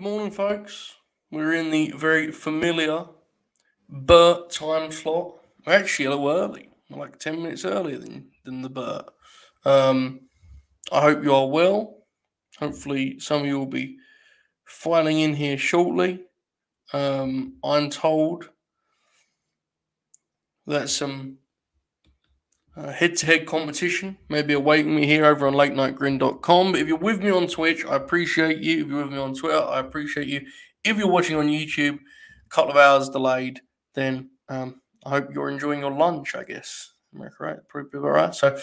Good morning, folks. We're in the very familiar Burt time slot. We're actually a little early. We're like 10 minutes earlier than the Burt. I hope you are well. Hopefully, some of you will be filing in here shortly. I'm told that some head-to-head competition may be awaiting me here over on latenightgrin.com. But if you're with me on Twitch, I appreciate you. If you're with me on Twitter, I appreciate you. If you're watching on YouTube, a couple of hours delayed, then I hope you're enjoying your lunch, I guess. Am I correct? Probably all right. So,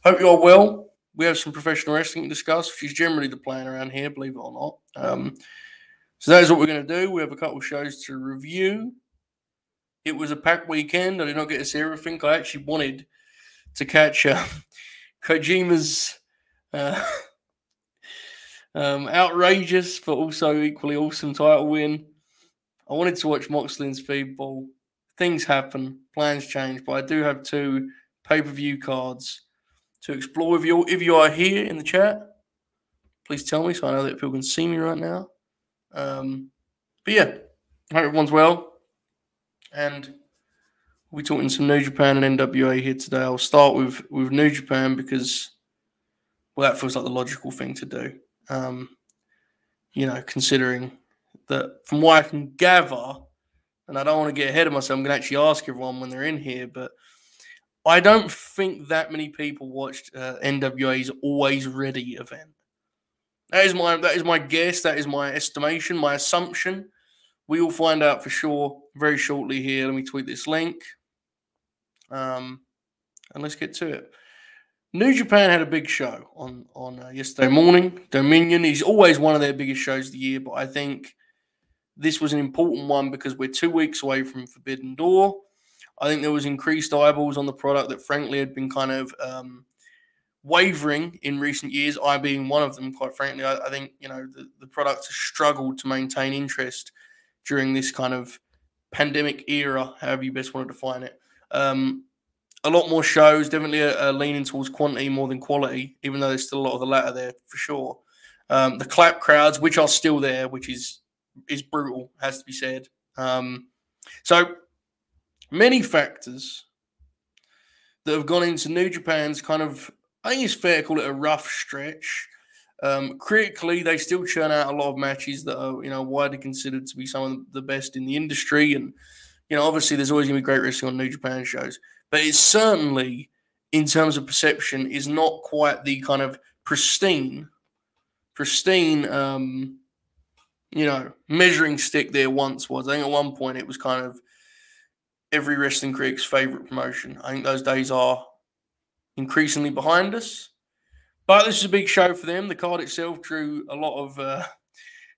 hope you're well. We have some professional wrestling to discuss, which is generally the plan around here, believe it or not. So that is what we're going to do. We have a couple of shows to review. It was a packed weekend. I did not get to see everything. I actually wanted to catch Kojima's outrageous but also equally awesome title win. I wanted to watch Moxley and Speedball. Things happen, plans change, but I do have two pay-per-view cards to explore with you. If you are here in the chat, please tell me so I know that people can see me right now. But yeah, I hope everyone's well. And we're talking some New Japan and NWA here today. I'll start with New Japan because, well, that feels like the logical thing to do. Considering that from what I can gather, and I don't want to get ahead of myself, I'm going to actually ask everyone when they're in here, but I don't think that many people watched NWA's Alwayz Ready event. That is my guess. That is my estimation, my assumption. We will find out for sure very shortly here. Let me tweet this link. And let's get to it. New Japan had a big show on yesterday morning. Dominion is always one of their biggest shows of the year, but I think this was an important one because we're 2 weeks away from Forbidden Door. I think there was increased eyeballs on the product that frankly had been kind of wavering in recent years, I being one of them, quite frankly. I think, the product has struggled to maintain interest during this kind of pandemic era, however you best want to define it. A lot more shows, definitely leaning towards quantity more than quality, even though there's still a lot of the latter there for sure. The clap crowds, which are still there, which is brutal, has to be said. So many factors that have gone into New Japan's kind of, I think it's fair to call it a rough stretch. Critically, they still churn out a lot of matches that are, widely considered to be some of the best in the industry. And, obviously there's always going to be great wrestling on New Japan shows. But it's certainly, in terms of perception, is not quite the kind of pristine, measuring stick there once was. I think at one point it was kind of every wrestling critic's favorite promotion. I think those days are increasingly behind us. But this is a big show for them. The card itself drew a lot of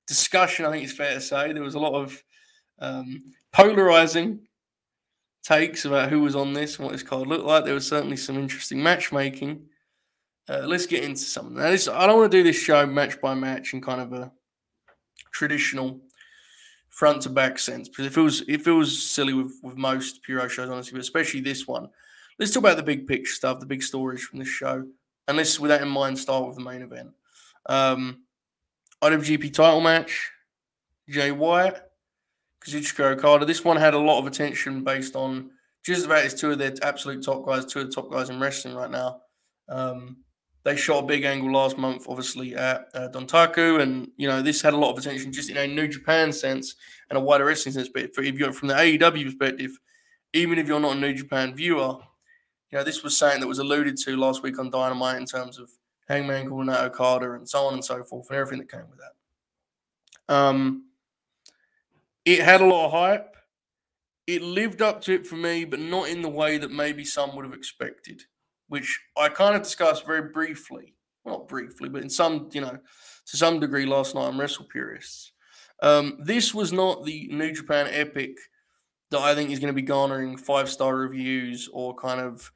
discussion, I think it's fair to say. There was a lot of polarizing takes about who was on this and what this card looked like. There was certainly some interesting matchmaking. Let's get into some of that. I don't want to do this show match by match in kind of a traditional front to back sense, because it feels silly with most Puro shows, honestly, but especially this one. Let's talk about the big picture stuff, the big stories from this show. And let's, with that in mind, start with the main event. IWGP title match, Jay White, Kazuchika Okada. This one had a lot of attention based on just about it's two of their absolute top guys, two of the top guys in wrestling right now. They shot a big angle last month, obviously, at Dontaku, and, this had a lot of attention just in a New Japan sense and a wider wrestling sense. But if you're from the AEW perspective, even if you're not a New Japan viewer, this was something that was alluded to last week on Dynamite in terms of Hangman calling out Okada and so on and so forth and everything that came with that. It had a lot of hype. It lived up to it for me, but not in the way that maybe some would have expected, which I kind of discussed very briefly. Well, not briefly, but in some, to some degree last night on Wrestle Purists. This was not the New Japan epic that I think is going to be garnering 5-star reviews or kind of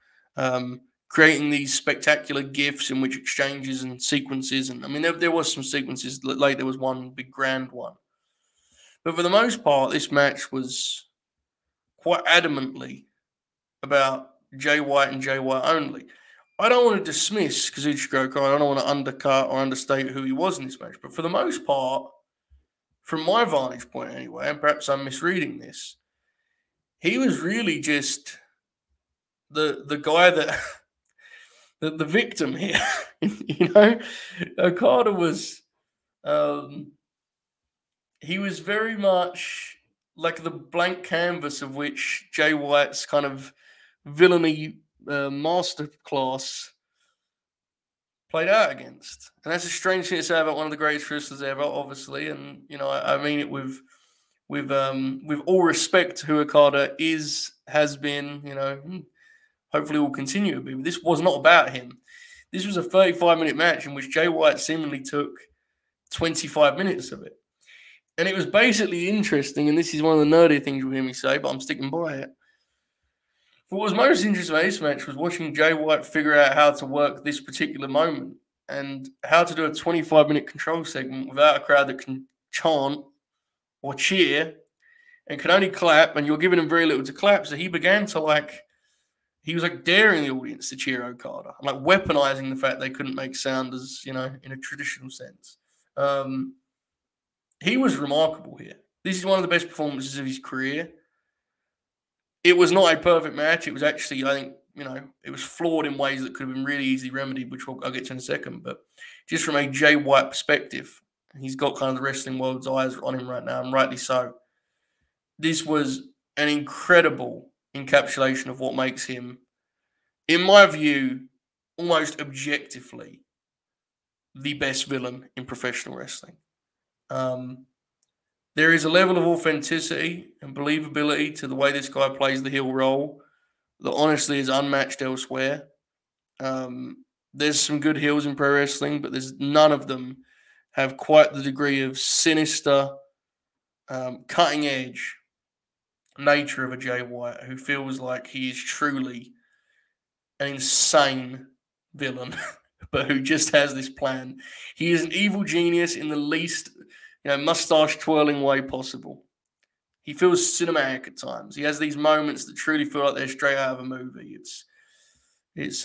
creating these spectacular gifs in which exchanges and sequences. And I mean, there was some sequences, like there was one big grand one. But for the most part, this match was quite adamantly about Jay White and Jay White only. I don't want to dismiss Kazuchika Okada. I don't want to undercut or understate who he was in this match. But for the most part, from my vantage point anyway, and perhaps I'm misreading this, he was really just the guy that the victim here. Okada was he was very much like the blank canvas of which Jay White's kind of villainy masterclass played out against. And that's a strange thing to say about one of the greatest wrestlers ever, obviously. And I mean it with all respect to who Okada has been, hopefully will continue to be. But this was not about him. This was a 35-minute match in which Jay White seemingly took 25 minutes of it. And it was basically interesting, and this is one of the nerdy things you'll hear me say, but I'm sticking by it. What was most interesting about this match was watching Jay White figure out how to work this particular moment and how to do a 25-minute control segment without a crowd that can chant or cheer and can only clap, and you're giving him very little to clap. So he began to he was daring the audience to cheer Okada, and weaponizing the fact they couldn't make sound as, in a traditional sense. He was remarkable here. This is one of the best performances of his career. It was not a perfect match. It was actually, I think, it was flawed in ways that could have been really easily remedied, which I'll get to in a second. But just from a Jay White perspective, he's got kind of the wrestling world's eyes on him right now, and rightly so. This was an incredible encapsulation of what makes him, in my view, almost objectively the best villain in professional wrestling. There is a level of authenticity and believability to the way this guy plays the heel role that honestly is unmatched elsewhere. There's some good heels in pro wrestling, but there's none of them have quite the degree of sinister, cutting edge nature of a Jay White, who feels like he is truly an insane villain, but who just has this plan. He is an evil genius in the least, mustache twirling way possible. He feels cinematic at times. He has these moments that truly feel like they're straight out of a movie. It's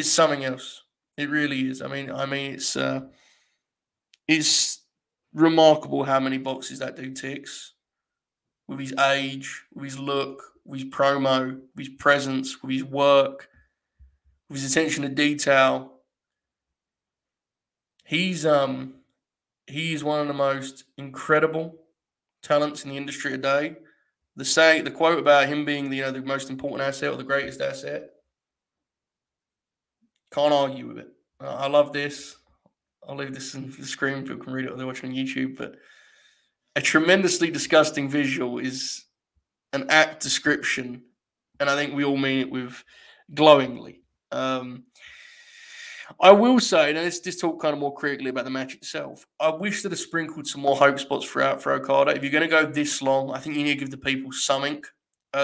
something else. It really is. I mean, it's remarkable how many boxes that dude ticks. With his age, with his look, with his promo, with his presence, with his work, with his attention to detail. He is one of the most incredible talents in the industry today. The quote about him being the most important asset or the greatest asset, can't argue with it. I love this. I'll leave this in the screen. People can read it or they're watching on YouTube. But a tremendously disgusting visual is an apt description, and I think we all mean it with glowingly. I will say, and let's just talk kind of more critically about the match itself. I wish that I sprinkled some more hope spots throughout for Okada. If you're going to go this long, I think you need to give the people something.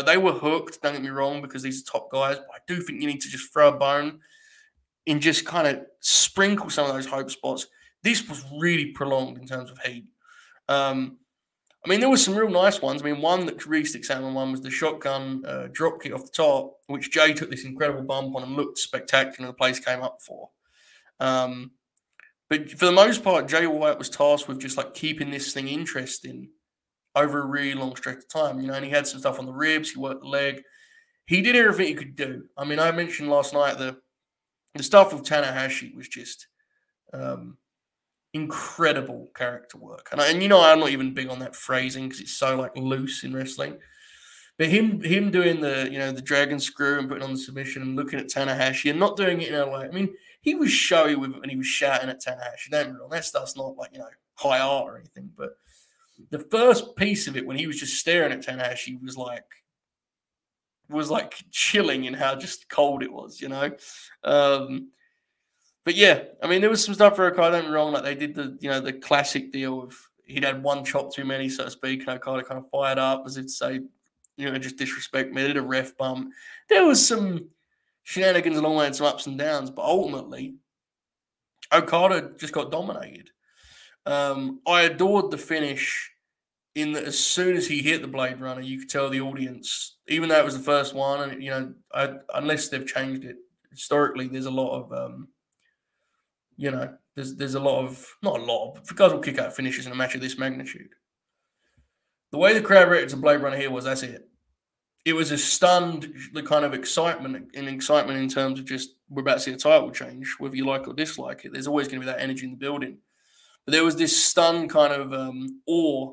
They were hooked, don't get me wrong, because these are top guys. But I do think you need to just throw a bone and just kind of sprinkle some of those hope spots. This was really prolonged in terms of heat. There were some real nice ones. One that really sticks out in one was the shotgun drop kick off the top, which Jay took this incredible bump on and looked spectacular. The place came up for. But for the most part, Jay White was tasked with just keeping this thing interesting over a really long stretch of time. And he had some stuff on the ribs. He worked the leg. He did everything he could do. I mentioned last night the stuff with Tanahashi was just incredible character work. And I'm not even big on that phrasing because it's so loose in wrestling. But him doing the dragon screw and putting on the submission and looking at Tanahashi and not doing it in a way. He was showy with it when he was shouting at Tanahashi. Don't get me wrong, that stuff's not high art or anything. But the first piece of it when he was just staring at Tanahashi was chilling in how just cold it was, But yeah, there was some stuff for Okada, don't get me wrong, they did the classic deal of he'd had one chop too many, so to speak, and Okada kind of fired up as if to say, just disrespect me. They did a ref bump. There was some shenanigans along the way and some ups and downs, but ultimately, Okada just got dominated. I adored the finish in that as soon as he hit the Blade Runner, you could tell the audience, even though it was the first one, and unless they've changed it historically, there's a lot of You know, there's a lot of, not a lot, but guys will kick out finishes in a match of this magnitude. The way the crowd reacted to Blade Runner here was, that's it. It was a stunned, the kind of excitement in terms of just, we're about to see a title change, whether you like or dislike it. There's always going to be that energy in the building. But there was this stunned kind of awe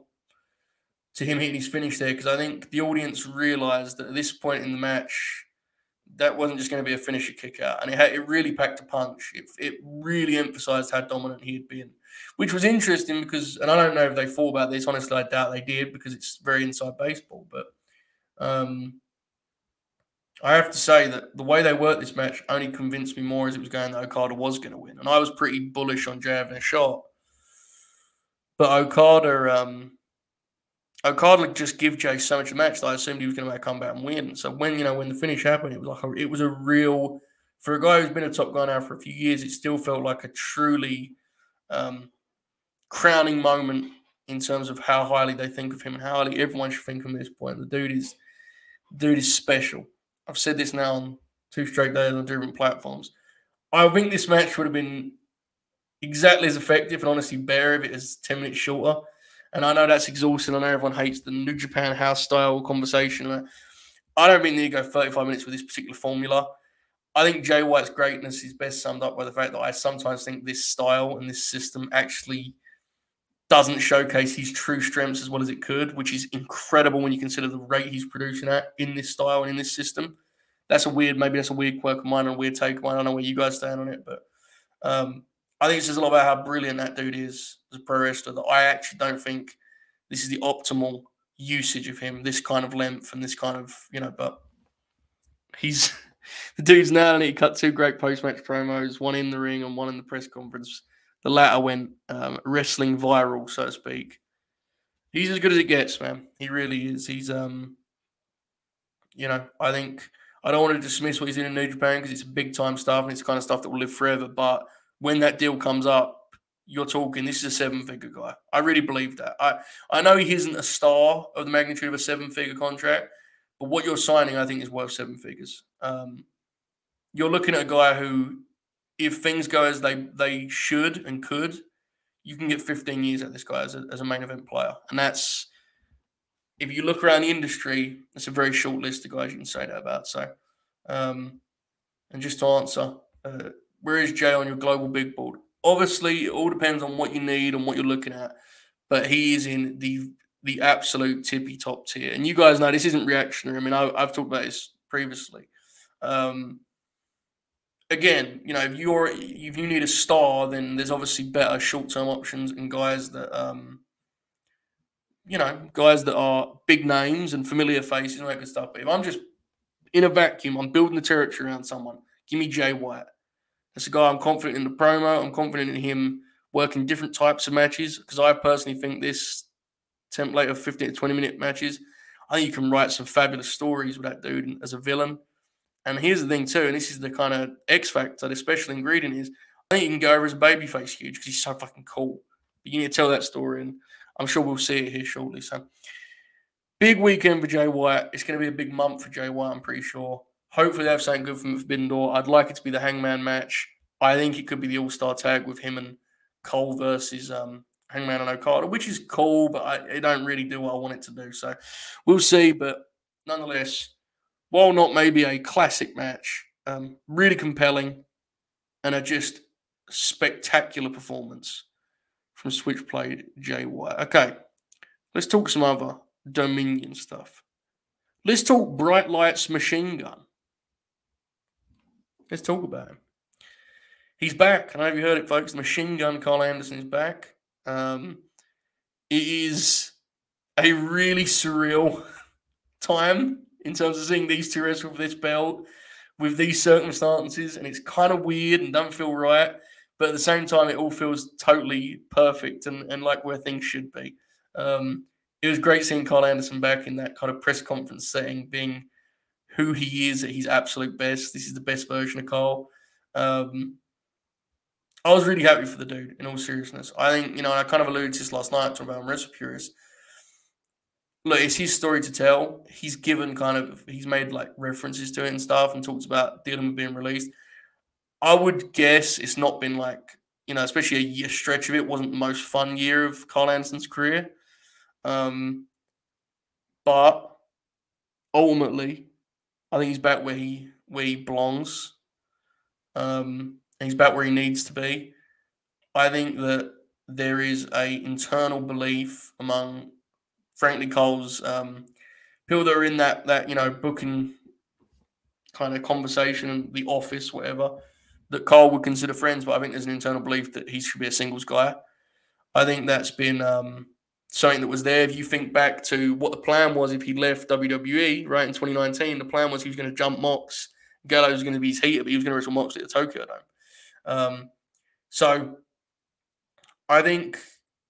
to him hitting his finish there, because I think the audience realized that at this point in the match, that wasn't just going to be a finisher kick out, and it really packed a punch. It really emphasized how dominant he had been, which was interesting because, and I don't know if they thought about this. Honestly, I doubt they did because it's very inside baseball. But I have to say that the way they worked this match only convinced me more as it was going that Okada was going to win, and I was pretty bullish on Jay having a shot. But Okada just give Jay so much of the match that I assumed he was going to make a comeback and win. So when the finish happened, it was a real, for a guy who's been a top guy now for a few years, it still felt like a truly crowning moment in terms of how highly they think of him and how highly everyone should think of him at this point. The dude is special. I've said this now on 2 straight days on different platforms. I think this match would have been exactly as effective and honestly better if it was 10 minutes shorter. And I know that's exhausting. I know everyone hates the New Japan house style conversation. I don't think they need to go 35 minutes with this particular formula. I think Jay White's greatness is best summed up by the fact that I sometimes think this style and this system actually doesn't showcase his true strengths as well as it could, which is incredible when you consider the rate he's producing at in this style and in this system. Maybe that's a weird quirk of mine and a weird take of mine. I don't know where you guys stand on it, but I think it says a lot about how brilliant that dude is as a pro wrestler, that I actually don't think this is the optimal usage of him, this kind of length and this kind of, but he's the dude's now, and he cut 2 great post-match promos, one in the ring and one in the press conference. The latter went wrestling viral, so to speak. He's as good as it gets, man. He really is. He's, I think I don't want to dismiss what he's doing in New Japan because it's big time stuff and it's the kind of stuff that will live forever. But when that deal comes up, you're talking, this is a 7-figure guy. I really believe that. I know he isn't a star of the magnitude of a 7-figure contract, but what you're signing, I think, is worth 7 figures. You're looking at a guy who, if things go as they should and could, you can get 15 years out of this guy as a main event player. And that's, if you look around the industry, it's a very short list of guys you can say that about. So, and just to answer, where is Jay on your global big board? Obviously, it all depends on what you need and what you're looking at, but he is in the absolute tippy top tier. And you guys know this isn't reactionary. I mean, I've talked about this previously. Again, if you need a star, then there's obviously better short-term options and guys that guys that are big names and familiar faces and all that good stuff. But if I'm just in a vacuum, I'm building the territory around someone. Give me Jay White. That's a guy I'm confident in the promo. I'm confident in him working different types of matches because I personally think this template of 15 to 20-minute matches, I think you can write some fabulous stories with that dude as a villain. And here's the thing too, and this is the kind of X factor, the special ingredient is, I think you can go over as a babyface huge because he's so fucking cool. But you need to tell that story, and I'm sure we'll see it here shortly. So, big weekend for Jay White. It's going to be a big month for Jay White, I'm pretty sure. Hopefully they have something good from Forbidden Door. I'd like it to be the Hangman match. I think it could be the All-Star tag with him and Cole versus Hangman and Okada, which is cool, but it don't really do what I want it to do. So we'll see. But nonetheless, while not maybe a classic match, really compelling and a just spectacular performance from Switchblade Jay White. Okay, let's talk some other Dominion stuff. Let's talk Bright Lights Machine Gun. Let's talk about him. He's back. I know you heard it, folks. Machine Gun Carl Anderson is back. It is a really surreal time in terms of seeing these two wrestle for this belt with these circumstances, and it's kind of weird and doesn't feel right, but at the same time, it all feels totally perfect and like where things should be. It was great seeing Carl Anderson back in that kind of press conference setting, being who he is at his absolute best. This is the best version of Carl. I was really happy for the dude, in all seriousness. I think, and I kind of alluded to this last night, talking about Wrestle Curious. Look, it's his story to tell. He's made like references to it and stuff and talks about dealing with being released. I would guess it's not been like especially a year stretch of it wasn't the most fun year of Carl Anderson's career. But ultimately, I think he's back where he belongs. And he's back where he needs to be. I think that there is a internal belief among, frankly, Cole's people that are in that booking kind of conversation, the office, whatever, that Cole would consider friends. But I think there's an internal belief that he should be a singles guy. I think that's been something that was there. If you think back to what the plan was if he left WWE, right, in 2019, the plan was he was going to jump Mox. Gallows was going to be his heater, but he was going to wrestle Moxley at the Tokyo Dome. So I think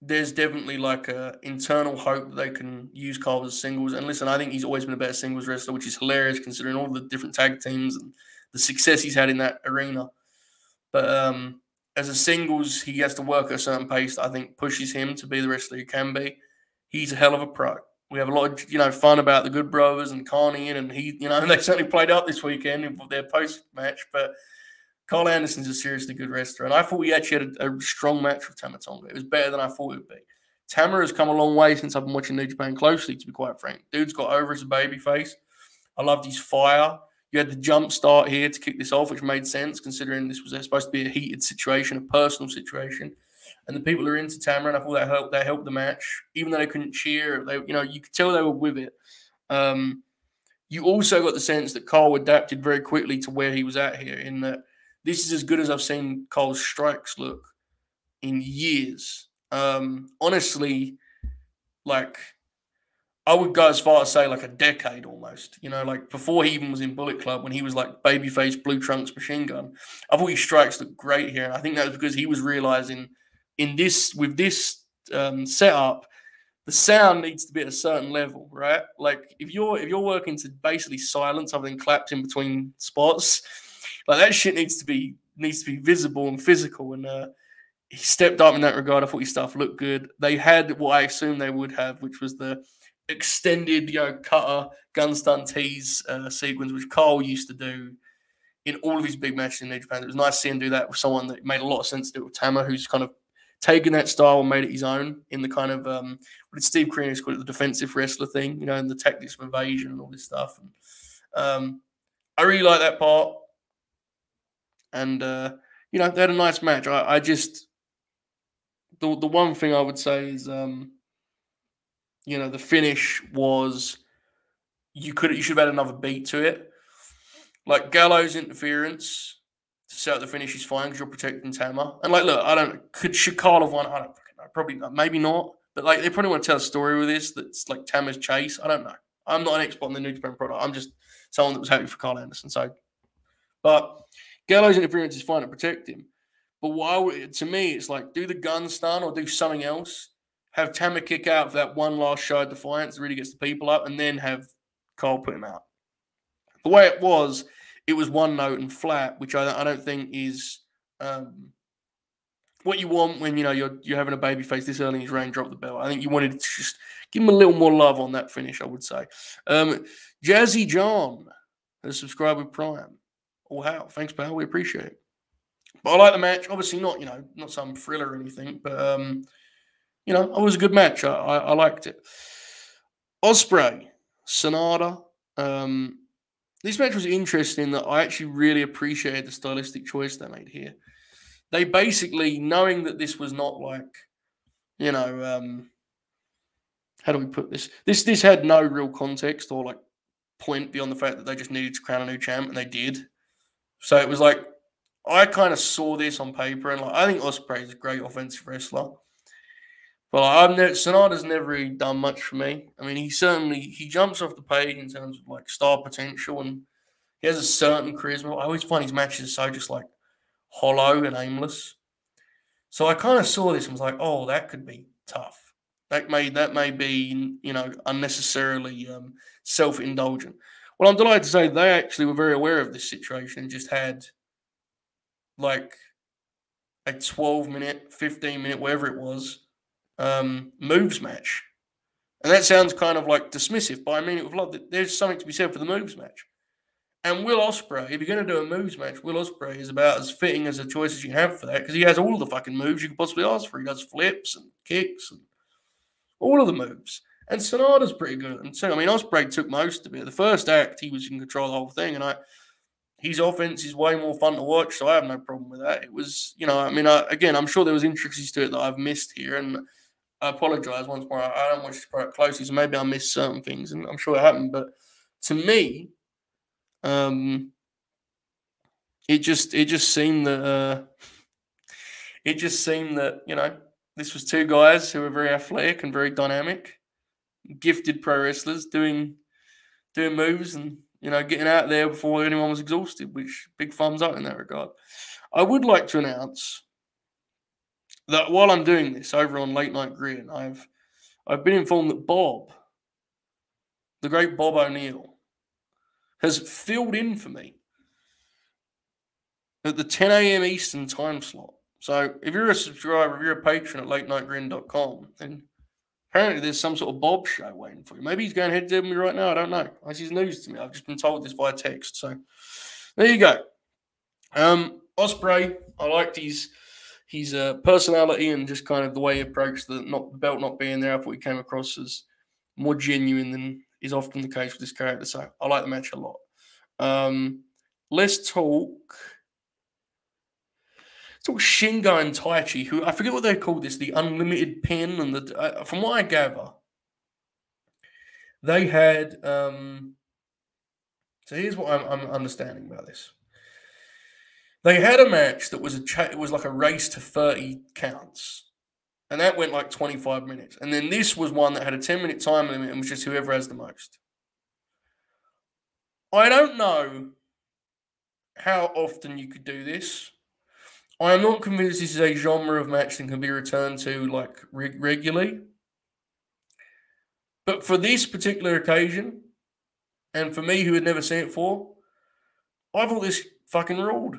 there's definitely like a internal hope that they can use Cole as singles. And listen, I think he's always been a better singles wrestler, which is hilarious considering all the different tag teams and the success he's had in that arena. But as a singles, he has to work at a certain pace that I think pushes him to be the wrestler he can be. He's a hell of a pro. We have a lot of fun about the Good Brothers and Carney, and he, they certainly played out this weekend in their post match. But Carl Anderson's a seriously good wrestler, and I thought he actually had a strong match with Tama Tonga. It was better than I thought it would be. Tama has come a long way since I've been watching New Japan closely, to be quite frank. Dude's got over as a babyface. I loved his fire. You had the jump start here to kick this off, which made sense considering this was supposed to be a heated situation, a personal situation. And the people are into Tama, and I thought that helped the match. Even though they couldn't cheer, you could tell they were with it. You also got the sense that Cole adapted very quickly to where he was at here, in that this is as good as I've seen Cole's strikes look in years. Honestly, I would go as far as say like a decade almost, like before he even was in Bullet Club, when he was like babyface Blue Trunks Machine Gun. I thought his strikes looked great here. And I think that was because he was realizing with this setup, the sound needs to be at a certain level, right? Like if you're working to basically silence other than clapped in between spots, like that shit needs to be visible and physical. And he stepped up in that regard. I thought his stuff looked good. They had what I assumed they would have, which was the extended, cutter gun stun tease sequence, which Cole used to do in all of his big matches in New Japan. It was nice to see him do that with someone that made a lot of sense to do with Tama, who's kind of taken that style and made it his own in the kind of what did Steve Corino call it, the defensive wrestler thing, and the tactics of evasion and all this stuff. And I really like that part. And they had a nice match. I just the one thing I would say is the finish was you should have had another beat to it. Like Gallows interference to set up the finish is fine because you're protecting Tama. And should Carl have won? I don't fucking know. Probably not. Maybe not. But they probably want to tell a story with this that's like Tama's chase. I don't know. I'm not an expert on the New Japan product. I'm just someone that was happy for Carl Anderson. But Gallows interference is fine to protect him. But to me, it's like do the gun stun or do something else. Have Tama kick out for that one last show of defiance that really gets the people up, and then have Cole put him out. The way it was one note and flat, which I don't think is what you want when you're having a baby face this early in his reign drop the belt. I think you wanted to just give him a little more love on that finish, I would say. Jazzy John has subscribed with Prime. Oh, how? Thanks, pal. We appreciate it. But I like the match. Obviously not some thriller or anything, but it was a good match. I liked it. Ospreay, Sonata. This match was interesting that I actually really appreciated the stylistic choice they made here. They basically, knowing that this was not like, how do we put this? This had no real context or like point beyond the fact that they just needed to crown a new champ, and they did. So it was like, I kind of saw this on paper, and I think Ospreay is a great offensive wrestler. But Sonata's never really done much for me. I mean, he jumps off the page in terms of like star potential, and he has a certain charisma. I always find his matches so just like hollow and aimless. So I kind of saw this and was like, oh, that could be tough. That may be unnecessarily self-indulgent. Well, I'm delighted to say they actually were very aware of this situation and just had like a 12-minute, 15-minute, whatever it was, moves match. And that sounds kind of like dismissive, but I mean it with love. There's something to be said for the moves match. And Will Ospreay, if you're going to do a moves match, Will Ospreay is about as fitting as a choice as you have for that because he has all the fucking moves you could possibly ask for. He does flips and kicks and all of the moves. And Sonata's pretty good. And so, I mean, Ospreay took most of it. The first act, he was in control of the whole thing. And his offense is way more fun to watch, so I have no problem with that. It was, I mean, again, I'm sure there was intricacies to it that I've missed here. And I apologize once more. I don't watch this product closely, so maybe I missed certain things. And I'm sure it happened. But to me, it just seemed that this was two guys who were very athletic and very dynamic, gifted pro wrestlers doing moves and getting out there before anyone was exhausted. Which big thumbs up in that regard. I would like to announce that while I'm doing this over on Late Night Grin, I've been informed that Bob, the great Bob O'Neill, has filled in for me at the 10 a.m. Eastern time slot. So if you're a subscriber, if you're a patron at latenightgrin.com, then apparently there's some sort of Bob show waiting for you. Maybe he's going head to head with me right now. I don't know. This is news to me. I've just been told this via text. So there you go. Ospreay, I liked his personality and just kind of the way he approached the belt not being there. I thought he came across as more genuine than is often the case with this character. So I like the match a lot. Let's talk Shingo and Taichi, who I forget what they called this, the unlimited pin. And from what I gather, they had. So here's what I'm understanding about this. They had a match that was it was like a race to 30 counts. And that went like 25 minutes. And then this was one that had a 10-minute time limit and was just whoever has the most. I don't know how often you could do this. I am not convinced this is a genre of match that can be returned to like regularly. But for this particular occasion, and for me who had never seen it before, I thought this fucking ruled.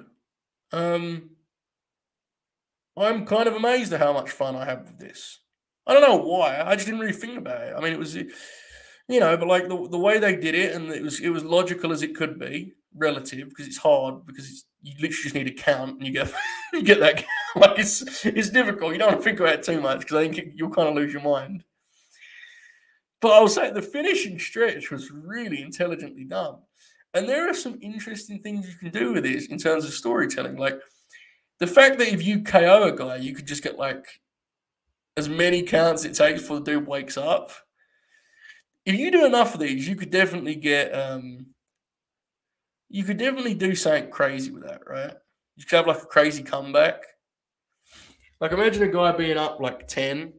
I'm kind of amazed at how much fun I had with this. I don't know why. I just didn't really think about it. I mean, it was, but like the way they did it, and it was logical as it could be, relative, because it's hard, because you literally just need a count, and you get you get that count. Like it's difficult. You don't want to think about it too much, because I think you'll kind of lose your mind. But I'll say the finishing stretch was really intelligently done. And there are some interesting things you can do with this in terms of storytelling. Like the fact that if you KO a guy, you could just get like as many counts it takes before the dude wakes up. If you do enough of these, you could definitely get you could definitely do something crazy with that, right? You could have like a crazy comeback. Like imagine a guy being up like 10,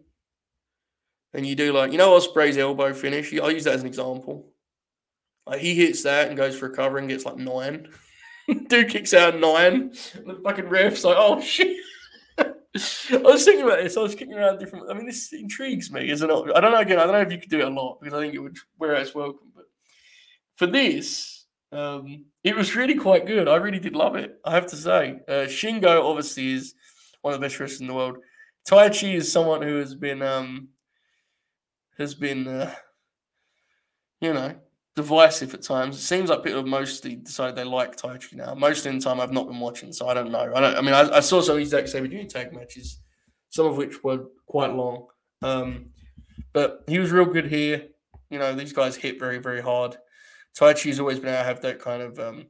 and you do like, Ospreay's elbow finish. I'll use that as an example. Like he hits that and goes for a cover and gets like 9. Dude kicks out 9. The fucking ref's like, oh shit. I was thinking about this. I was kicking around different. I mean, this intrigues me, isn't it? I don't know. Again, I don't know if you could do it a lot because I think it would wear out its welcome. But for this, it was really quite good. I really did love it. I have to say, Shingo obviously is one of the best wrestlers in the world. Taichi is someone who has been divisive at times. It seems like people have mostly decided they like Taichi now. Most of the time, I've not been watching, so I don't know. I saw some of these Zack Sabre Jr. tag matches, some of which were quite long. But he was real good here. These guys hit very, very hard. Taichi's always been able to have that kind of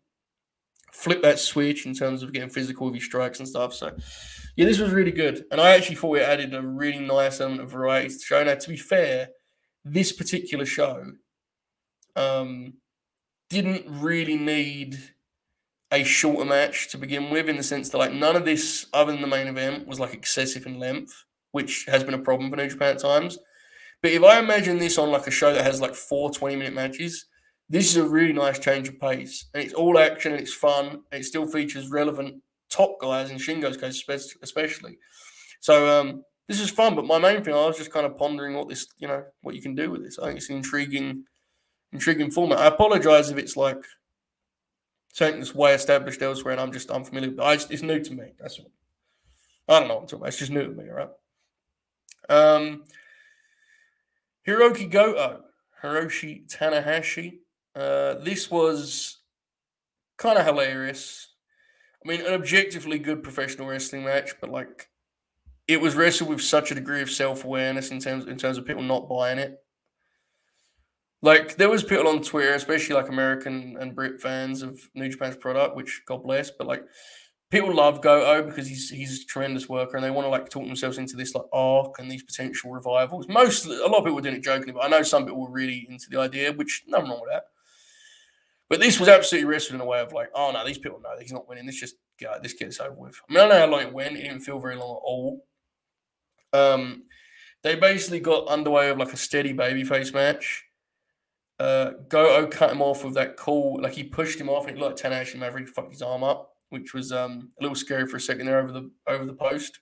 flip that switch in terms of getting physical with his strikes and stuff. So, yeah, this was really good. And I actually thought it added a really nice element of variety to the show. Now, to be fair, this particular show didn't really need a shorter match to begin with, in the sense that like none of this other than the main event was like excessive in length, which has been a problem for New Japan at times. But if I imagine this on like a show that has like 4 20-minute matches, this is a really nice change of pace, and it's all action and it's fun, and it still features relevant top guys in Shingo's case especially. So this is fun, but my main thing, I was just kind of pondering what you can do with this. I think it's an intriguing format. I apologize if it's like something that's way established elsewhere and I'm just unfamiliar. But it's new to me. That's all. I don't know what I'm talking about. It's just new to me, right? Hiroki Goto, Hiroshi Tanahashi. This was kind of hilarious. I mean, an objectively good professional wrestling match, but like it was wrestled with such a degree of self-awareness in terms of people not buying it. Like there was people on Twitter, especially like American and Brit fans of New Japan's product, which God bless, but like people love Goto because he's a tremendous worker and they want to like talk themselves into this like arc and these potential revivals. A lot of people were doing it jokingly, but I know some people were really into the idea, which nothing wrong with that. But this was absolutely wrestled in a way of like, oh no, these people know he's not winning. This gets over with. I mean, I don't know how long it went. It didn't feel very long at all. They basically got underway of like a steady babyface match. Goto cut him off with that cool, like he pushed him off and it looked like Tanahashi Maverick fucked his arm up, which was a little scary for a second there over the post.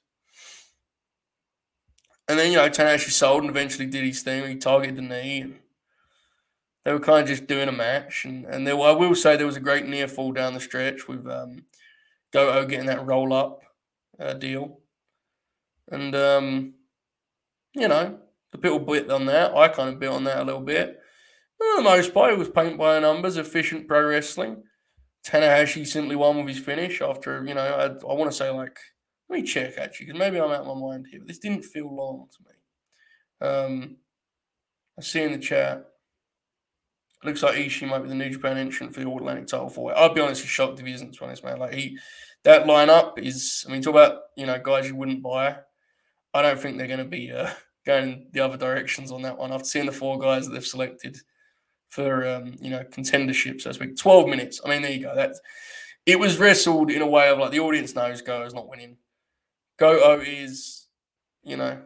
And then, Tanahashi sold and eventually did his thing. He targeted the knee and they were kind of just doing a match. And I will say there was a great near fall down the stretch with Goto getting that roll up deal. And, the people bit on that. I kind of bit on that a little bit. For the most part, it was paint by numbers, efficient pro wrestling. Tanahashi simply won with his finish after, I want to say like, let me check actually, because maybe I'm out of my mind here, but this didn't feel long to me. I see in the chat, it looks like Ishii might be the New Japan entrant for the All Atlantic title for it. I'll be honest, he's shocked if he isn't, to be honest, man. Like that lineup is, talk about, guys you wouldn't buy. I don't think they're going to be going the other directions on that one. I've seen the 4 guys that they've selected for contendership, so to speak. 12 minutes. I mean, there you go. It was wrestled in a way of like the audience knows Goto's not winning. Goto is, if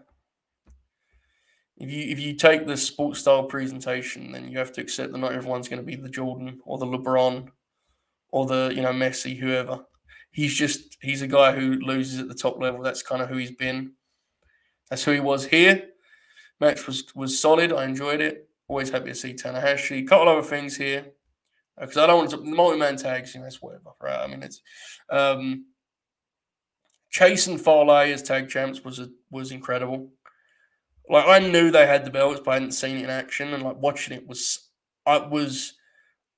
you take the sports style presentation, then you have to accept that not everyone's going to be the Jordan or the LeBron or the Messi, whoever. He's a guy who loses at the top level. That's kind of who he's been. That's who he was here. Match was solid. I enjoyed it. Always happy to see Tanahashi. A couple other things here. Because I don't want to... Multi-man tags, that's whatever, right? I mean, it's... Chase and Fale as tag champs was incredible. Like, I knew they had the belts, but I hadn't seen it in action. And, like, watching it was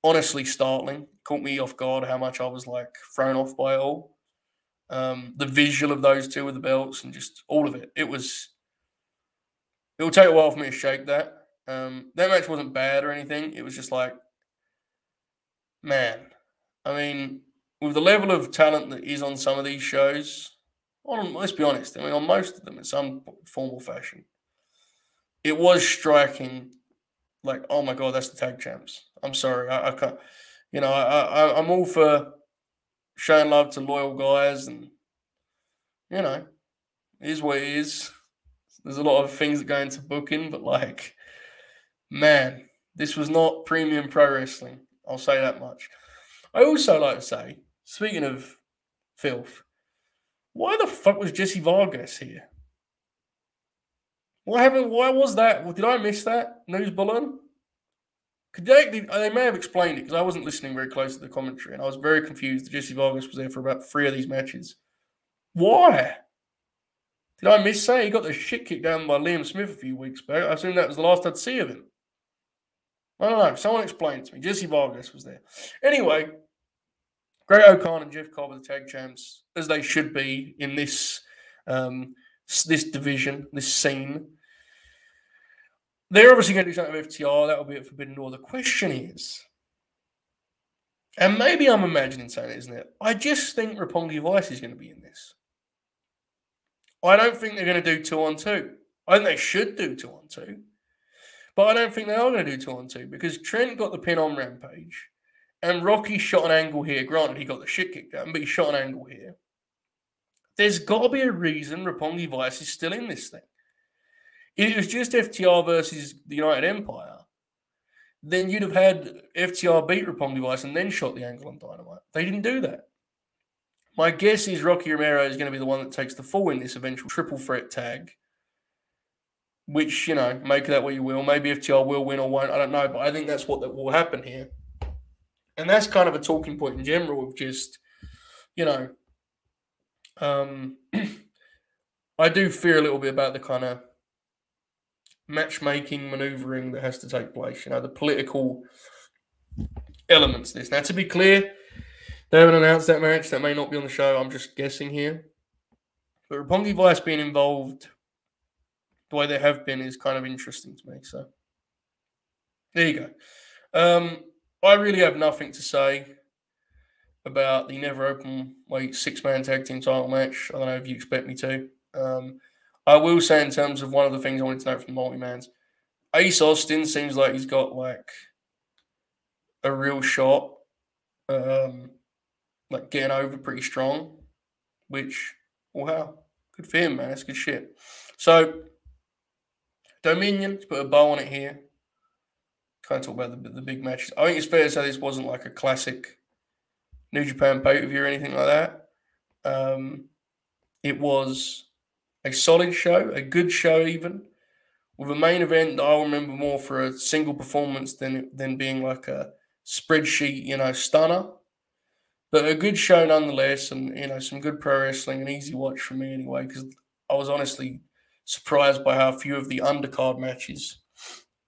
honestly startling. Caught me off guard how much I was, like, thrown off by it all. The visual of those two with the belts and just all of it. It'll take a while for me to shake that. That match wasn't bad or anything. It was just like, man, I mean, with the level of talent that is on some of these shows, let's be honest, on most of them in some form or fashion, it was striking like, oh my God, that's the tag champs. I'm sorry. I can't, I'm all for showing love to loyal guys and, it is what it is. There's a lot of things that go into booking, but like, man, this was not premium pro wrestling. I'll say that much. I also like to say, speaking of filth, why the fuck was Jesse Vargas here? What happened? Why was that? Did I miss that news bulletin? They may have explained it because I wasn't listening very close to the commentary and I was very confused that Jesse Vargas was there for about 3 of these matches. Why? Did I miss saying he got the shit kicked down by Liam Smith a few weeks back? I assume that was the last I'd see of him. I don't know. Someone explained to me. Jesse Vargas was there. Anyway, Great O'Khan and Jeff Cobb are the tag champs, as they should be in this this division, this scene. They're obviously going to do something with FTR. That will be at Forbidden Door. The question is, and maybe I'm imagining saying it, isn't it? I just think Roppongi Vice is going to be in this. I don't think they're going to do 2-on-2. I think they should do 2-on-2. But I don't think they are going to do 2-on-2 because Trent got the pin on Rampage and Rocky shot an angle here. Granted, he got the shit kicked down, but he shot an angle here. There's got to be a reason Roppongi Vice is still in this thing. If it was just FTR versus the United Empire, then you'd have had FTR beat Roppongi Vice and then shot the angle on Dynamite. They didn't do that. My guess is Rocky Romero is going to be the one that takes the fall in this eventual triple threat tag, which, make that what you will. Maybe FTR will win or won't. I don't know, but I think that's what will happen here. And that's kind of a talking point in general of just, I do fear a little bit about the kind of matchmaking, maneuvering that has to take place, the political elements of this. Now, to be clear, They haven't announced that match. That may not be on the show. I'm just guessing here. But Roppongi Vice being involved the way they have been is kind of interesting to me. So there you go. I really have nothing to say about the never open weight 6-man tag team title match. I don't know if you expect me to. I will say in terms of one of the things I wanted to know from the multi-mans, Ace Austin seems like he's got like a real shot, like getting over pretty strong, which, wow, good for him, man. That's good shit. So, Dominion, let's put a bow on it here. Kind of talk about the big matches. I think it's fair to say this wasn't like a classic New Japan pay-per-view or anything like that. It was a solid show, a good show even, with a main event that I'll remember more for a single performance than being like a spreadsheet, stunner. But a good show nonetheless, and some good pro wrestling, an easy watch for me anyway, because I was honestly surprised by how few of the undercard matches,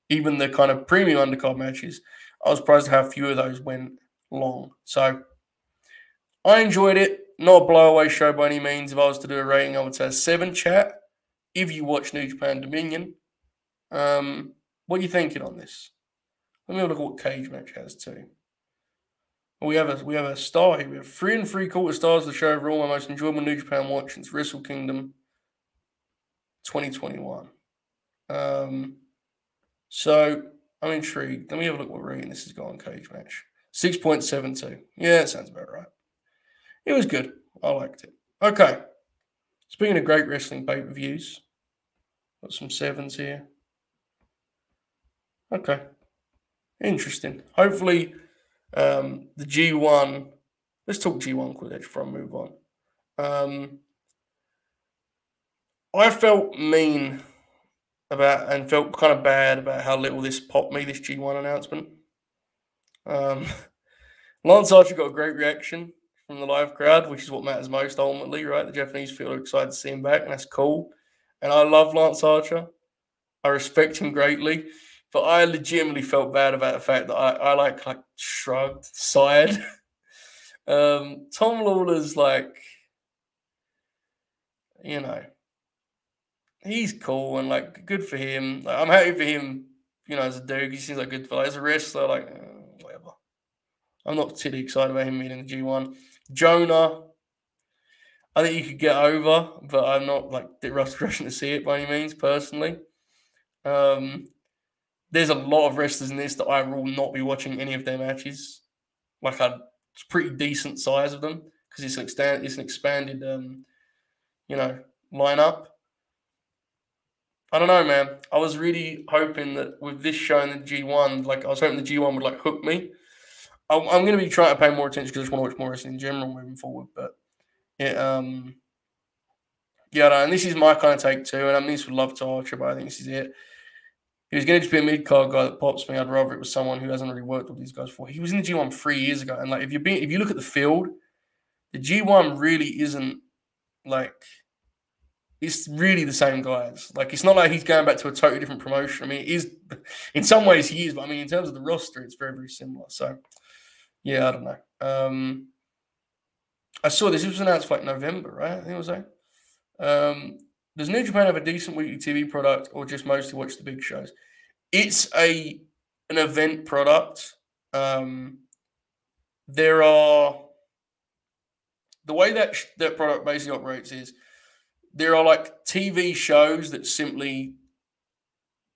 even the kind of premium undercard matches, I was surprised at how few of those went long. So I enjoyed it. Not a blowaway show by any means. If I was to do a rating, I would say a 7, chat. If you watch New Japan Dominion, what are you thinking on this? Let me have a look at what Cage Match has too. We have a star here. We have 3 3/4 stars of the show overall. My most enjoyable New Japan watch since Wrestle Kingdom 2021. So I'm intrigued. Let me have a look what rating this has got on Cage Match. 6.72. Yeah, that sounds about right. It was good. I liked it. Okay. Speaking of great wrestling pay-per-views, got some 7s here. Okay. Interesting. Hopefully, the G1. Let's talk G1 quickly before I move on. I felt mean about and felt kind of bad about how little this popped me, this G1 announcement. Lance Archer got a great reaction from the live crowd, which is what matters most ultimately, right? The Japanese feel excited to see him back, and that's cool. And I love Lance Archer. I respect him greatly. But I legitimately felt bad about the fact that I like shrugged, sighed. Tom Lawler's like, he's cool and like good for him. Like, I'm happy for him, as a dude. He seems like a good fella. As a wrestler, like, whatever. I'm not particularly excited about him being in the G1. Jonah, I think you could get over, but I'm not like rushing to see it by any means, personally. There's a lot of wrestlers in this that I will not be watching any of their matches. Like a pretty decent size of them because it's an expanded, lineup. I don't know, man. I was really hoping that with this show in the G1, like I was hoping the G1 would like hook me. I'm going to be trying to pay more attention because I just want to watch more wrestling in general moving forward. But and this is my kind of take too. And this would love to Archer, but I think this is it. He was going to just be a mid-card guy that pops me. I'd rather it was someone who hasn't really worked with these guys before. He was in the G1 3 years ago. And like if you look at the field, the G1 really isn't like it's really the same guys. Like it's not like he's going back to a totally different promotion. I mean, it is in some ways he is, but I mean in terms of the roster, it's very, very similar. So yeah, I don't know. I saw this was announced for like November, right? I think it was like. Does New Japan have a decent weekly TV product or just mostly watch the big shows? It's an event product. There are the way that product basically operates is there are like TV shows that simply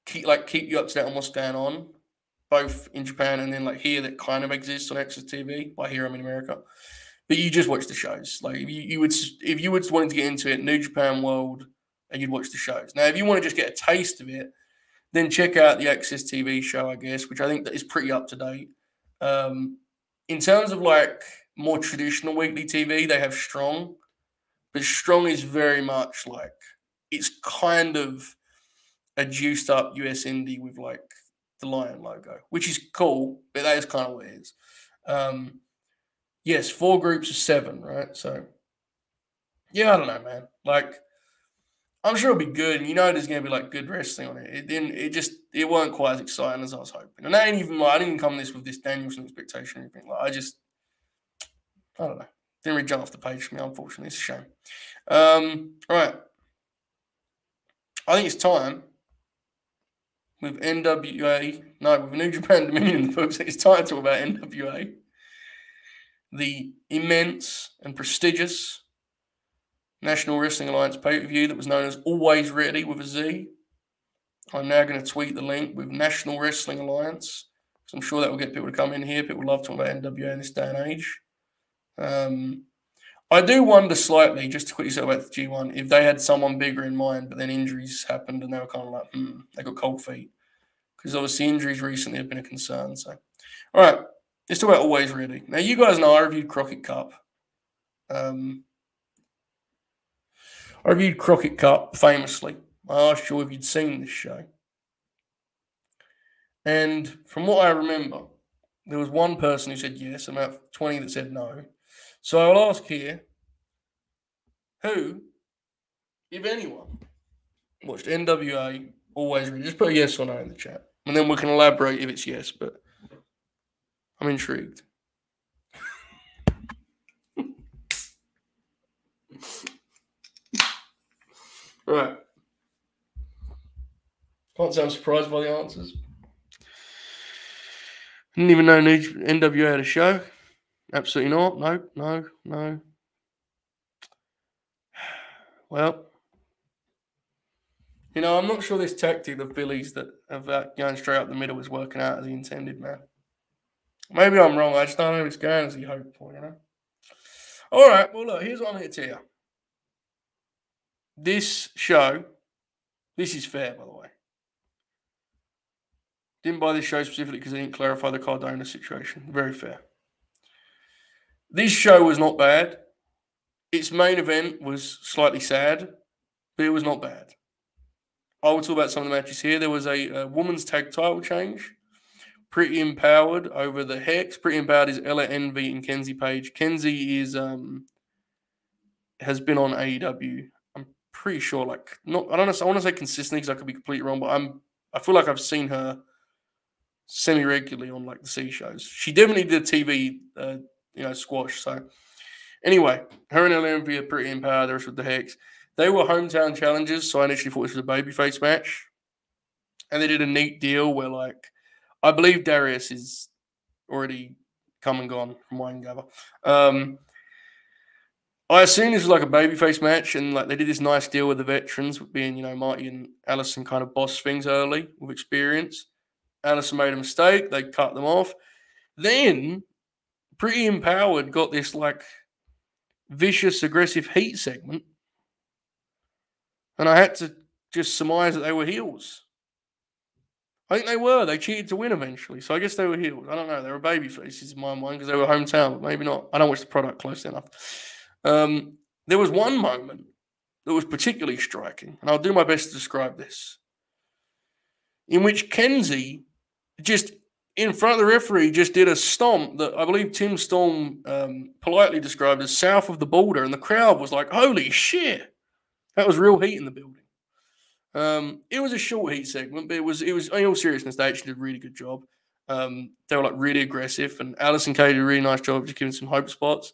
keep you up to date on what's going on, both in Japan and then like here that kind of exists on Access TV. By here I'm in America. But you just watch the shows. Like if you would wanting to get into it, New Japan World, and you'd watch the shows. Now, if you want to just get a taste of it, then check out the Access TV show, I guess, which I think that is pretty up to date. In terms of like more traditional weekly TV, they have Strong, but Strong is very much like it's kind of a juiced up US indie with like the lion logo, which is cool, but that is kind of what it is. Yes, 4 groups of 7, right? So, yeah, I don't know, man. Like, I'm sure it'll be good, and there's going to be like good wrestling on it. It weren't quite as exciting as I was hoping. And I didn't even come this with this Danielson expectation or anything. Like, I don't know. Didn't really jump off the page for me, unfortunately. It's a shame. All right. I think it's time with with New Japan Dominion in the books. It's time to talk about NWA. The immense and prestigious National Wrestling Alliance pay-per-view that was known as Alwayz Ready with a Z. I'm now going to tweet the link with National Wrestling Alliance. So I'm sure that will get people to come in here. People love talking about NWA in this day and age. I do wonder slightly, just to quickly say about the G1, if they had someone bigger in mind, but then injuries happened and they were kind of like, they got cold feet. Because obviously injuries recently have been a concern. So, all right, let's talk about Alwayz Ready. Now, you guys know I reviewed Crockett Cup. I reviewed Crockett Cup famously. I asked you if you'd seen this show. And from what I remember, there was one person who said yes, and about 20 that said no. So I'll ask here, who, if anyone, watched NWA Alwayz Ready? Just put a yes or no in the chat. And then we can elaborate if it's yes, but I'm intrigued. Right. Can't say I'm surprised by the answers. Didn't even know NWA had a show. Absolutely not. No. Well, I'm not sure this tactic of Billy's that of going straight up the middle is working out as he intended, man. Maybe I'm wrong. I just don't know if it's going as he hoped for, All right. Well, look, here's what I'm here to tell you. This show, this is fair, by the way. Didn't buy this show specifically because they didn't clarify the Cardona situation. Very fair. This show was not bad. Its main event was slightly sad, but it was not bad. I will talk about some of the matches here. There was a women's tag title change. Pretty Empowered over the Hex. Pretty Empowered is Ella Envy and Kenzie Page. Kenzie is has been on AEW. I'm pretty sure, I don't know. I want to say consistently because I could be completely wrong, but I feel like I've seen her semi-regularly on the C shows. She definitely did TV, squash. So anyway, her and Ella Envy are Pretty Empowered. The rest with the Hex. They were hometown challengers, so I initially thought this was a babyface match. And they did a neat deal where, I believe Darius is already come and gone, from what I can gather. I assume this was a babyface match, and they did this nice deal with the veterans, being, Marty and Allison kind of boss things early with experience. Allison made a mistake. They cut them off. Then, Pretty Empowered got this, vicious, aggressive heat segment. And I had to just surmise that they were heels. I think they were. They cheated to win eventually. So I guess they were heels. I don't know. They were baby faces in my mind because they were hometown, but maybe not. I don't watch the product closely enough. There was one moment that was particularly striking, and I'll do my best to describe this, in which Kenzie just in front of the referee just did a stomp that I believe Tim Storm politely described as south of the border, and the crowd was like, holy shit. That was real heat in the building. It was a short heat segment, but it was in all seriousness, they actually did a really good job. They were really aggressive, and Allison Kay did a really nice job of just giving some hope spots,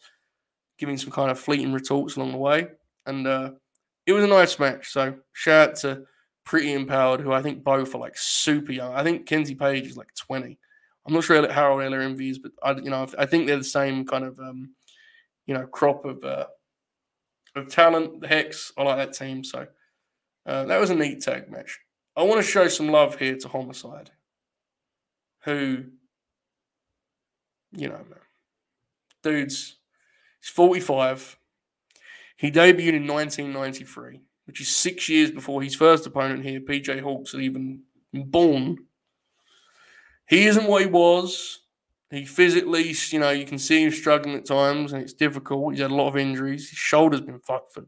giving some kind of fleeting retorts along the way. And it was a nice match. So shout out to Pretty Empowered, who I think both are super young. I think Kenzie Page is 20. I'm not sure how old Ella Envy is, but I think they're the same kind of crop of talent. The Hex, I like that team. So that was a neat tag match. I want to show some love here to Homicide, who, man, dude's he's 45. He debuted in 1993, which is 6 years before his first opponent here, PJ Hawks, had even been born. He isn't what he was. He physically, you can see him struggling at times, and it's difficult. He's had a lot of injuries. His shoulder's been fucked for,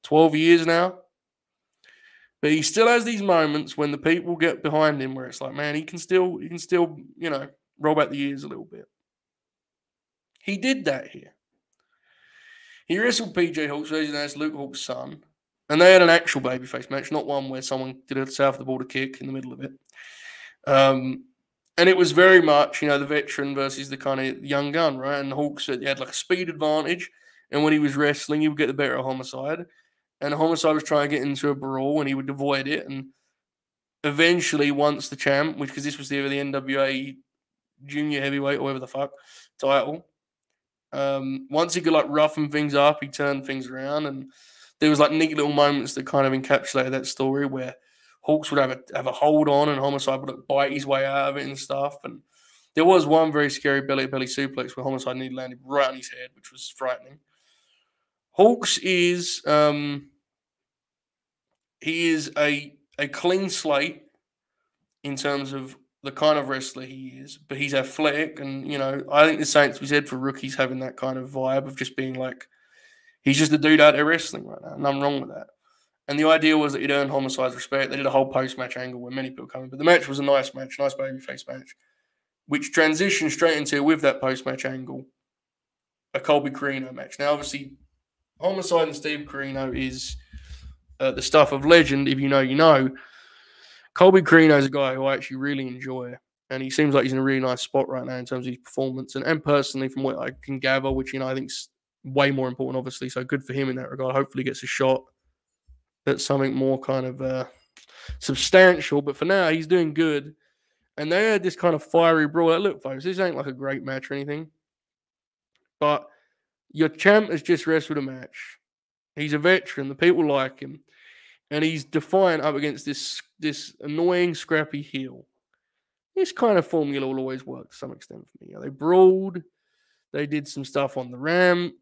12 years now. But he still has these moments when the people get behind him where it's man, he can still, roll back the years a little bit. He did that here. He wrestled PJ Hawks, as Luke Hawks' son, and they had an actual babyface match, not one where someone did a south of the border kick in the middle of it. And it was very much, the veteran versus the kind of young gun, right? And Hawks had like a speed advantage. And when he was wrestling, he would get the better of Homicide. And Homicide was trying to get into a brawl and he would avoid it. And eventually, once the champ, because this was the NWA junior heavyweight or whatever the fuck title, once he could like roughen things up, he turned things around. And there was like neat little moments that kind of encapsulated that story where Hawks would have a hold on and Homicide would like, bite his way out of it and stuff. And there was one very scary belly-to-belly suplex where Homicide nearly landed right on his head, which was frightening. Hawks is he is a clean slate in terms of the kind of wrestler he is, but he's athletic, and I think the same to be said for rookies having that kind of vibe of just being like he's just a dude out there wrestling right now. Nothing wrong with that. And the idea was that he'd earn Homicide's respect. They did a whole post-match angle where many people come in. But the match was a nice match, nice babyface match, which transitioned straight into, with that post-match angle, a Colby Carino match. Now, obviously, Homicide and Steve Carino is the stuff of legend. If you know, you know. Colby Carino is a guy who I actually really enjoy. And he seems like he's in a really nice spot right now in terms of his performance. And personally, from what I can gather, which, I think is way more important, obviously. So good for him in that regard. Hopefully he gets a shot. That's something more kind of substantial. But for now, he's doing good. And they had this kind of fiery brawl. Look, folks, this ain't like a great match or anything. But your champ has just wrestled a match. He's a veteran. The people like him. And he's defiant up against this annoying, scrappy heel. This kind of formula will always work to some extent for me. They brawled. They did some stuff on the ramp.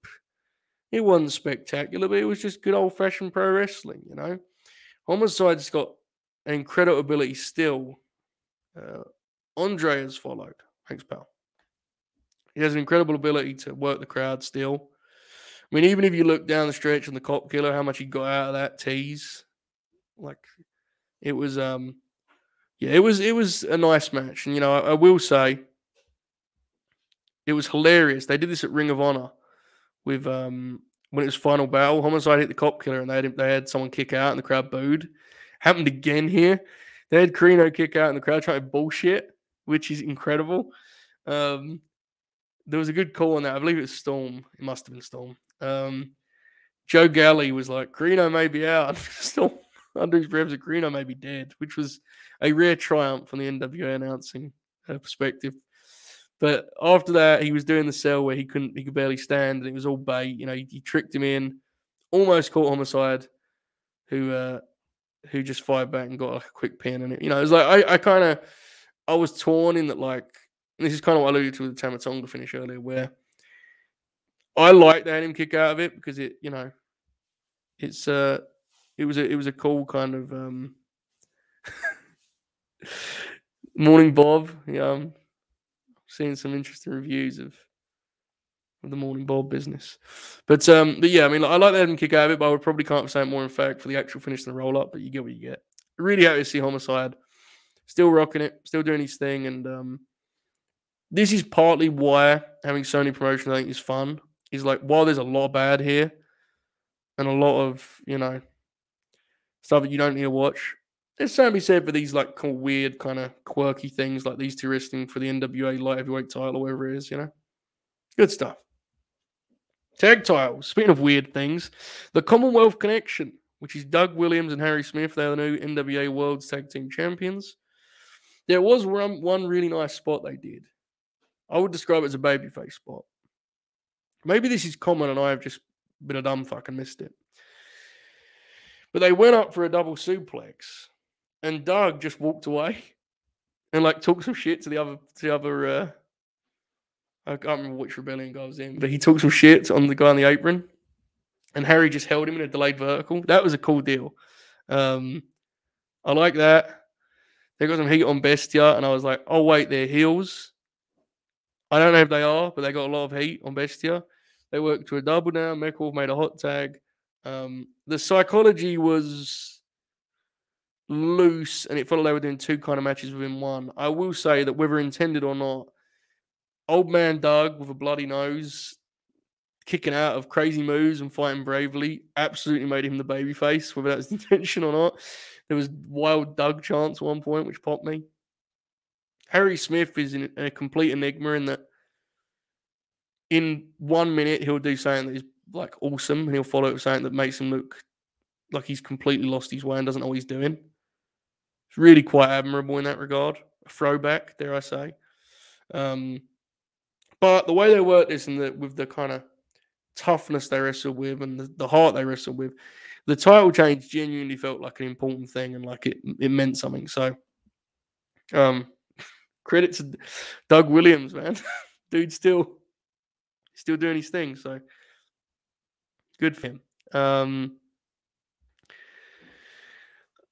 It wasn't spectacular, but it was just good old-fashioned pro wrestling, Homicide's got an incredible ability still. Andre has followed. Thanks, pal. He has an incredible ability to work the crowd still. I mean, even if you look down the stretch on the Cop Killer, how much he got out of that tease, it was, it was a nice match. And, I will say, it was hilarious. They did this at Ring of Honor with when it was Final Battle. Homicide hit the Cop Killer and they had someone kick out and the crowd booed. Happened again here. They had Carino kick out and the crowd tried to bullshit, which is incredible. There was a good call on that. I believe it was Storm. It must have been Storm. Joe Galley was like, Carino may be out. Storm under his revs, Carino may be dead, which was a rare triumph from the NWA announcing perspective. But after that, he was doing the sell where he could barely stand, and it was all bait. He tricked him in, almost caught Homicide, who just fired back and got like a quick pin. And it was like I was torn in that, like, and this is kind of what I alluded to with the Tamatonga finish earlier, where I liked that him kick out of it because it was a cool kind of Morning Bob. Seeing some interesting reviews of the Morning Bob business. But yeah, I mean, I like that him kick out of it, but I would probably can't say more in fact for the actual finish than the roll up, but you get what you get. Really happy to see Homicide still rocking it, still doing his thing, and this is partly why having Sony Promotion I think is fun. Is like, while there's a lot bad here and a lot of, stuff that you don't need to watch, there's something to be said for these like cool, weird, kind of quirky things like these two wrestling for the NWA light heavyweight title or whatever it is, Good stuff. Tag titles. Speaking of weird things, the Commonwealth Connection, which is Doug Williams and Harry Smith. They're the new NWA World Tag Team Champions. There was one really nice spot they did. I would describe it as a babyface spot. Maybe this is common and I have just been a dumb fuck and missed it. But they went up for a double suplex. And Doug just walked away and like talked some shit to the other. I can't remember which rebellion guy was in, but he talked some shit on the guy on the apron, and Harry just held him in a delayed vertical. That was a cool deal. I like that. They got some heat on Bestia, and I was like, oh wait, they're heels. I don't know if they are, but they got a lot of heat on Bestia. They worked to a double down. Meckwolf made a hot tag. The psychology was loose, and it felt like they were doing two kind of matches within one. I will say that whether intended or not, old man Doug with a bloody nose kicking out of crazy moves and fighting bravely absolutely made him the babyface, whether that was intention or not. There was wild Doug chants at one point, which popped me. Harry Smith is a complete enigma in that in 1 minute he'll do something that is like awesome, and he'll follow it with something that makes him look like he's completely lost his way and doesn't know what he's doing. It's really quite admirable in that regard. A throwback, dare I say. But the way they work this and with the kind of toughness they wrestle with and the heart they wrestle with, the title change genuinely felt like an important thing and like it meant something. So, credit to Doug Williams, man. Dude's still doing his thing. So, good for him.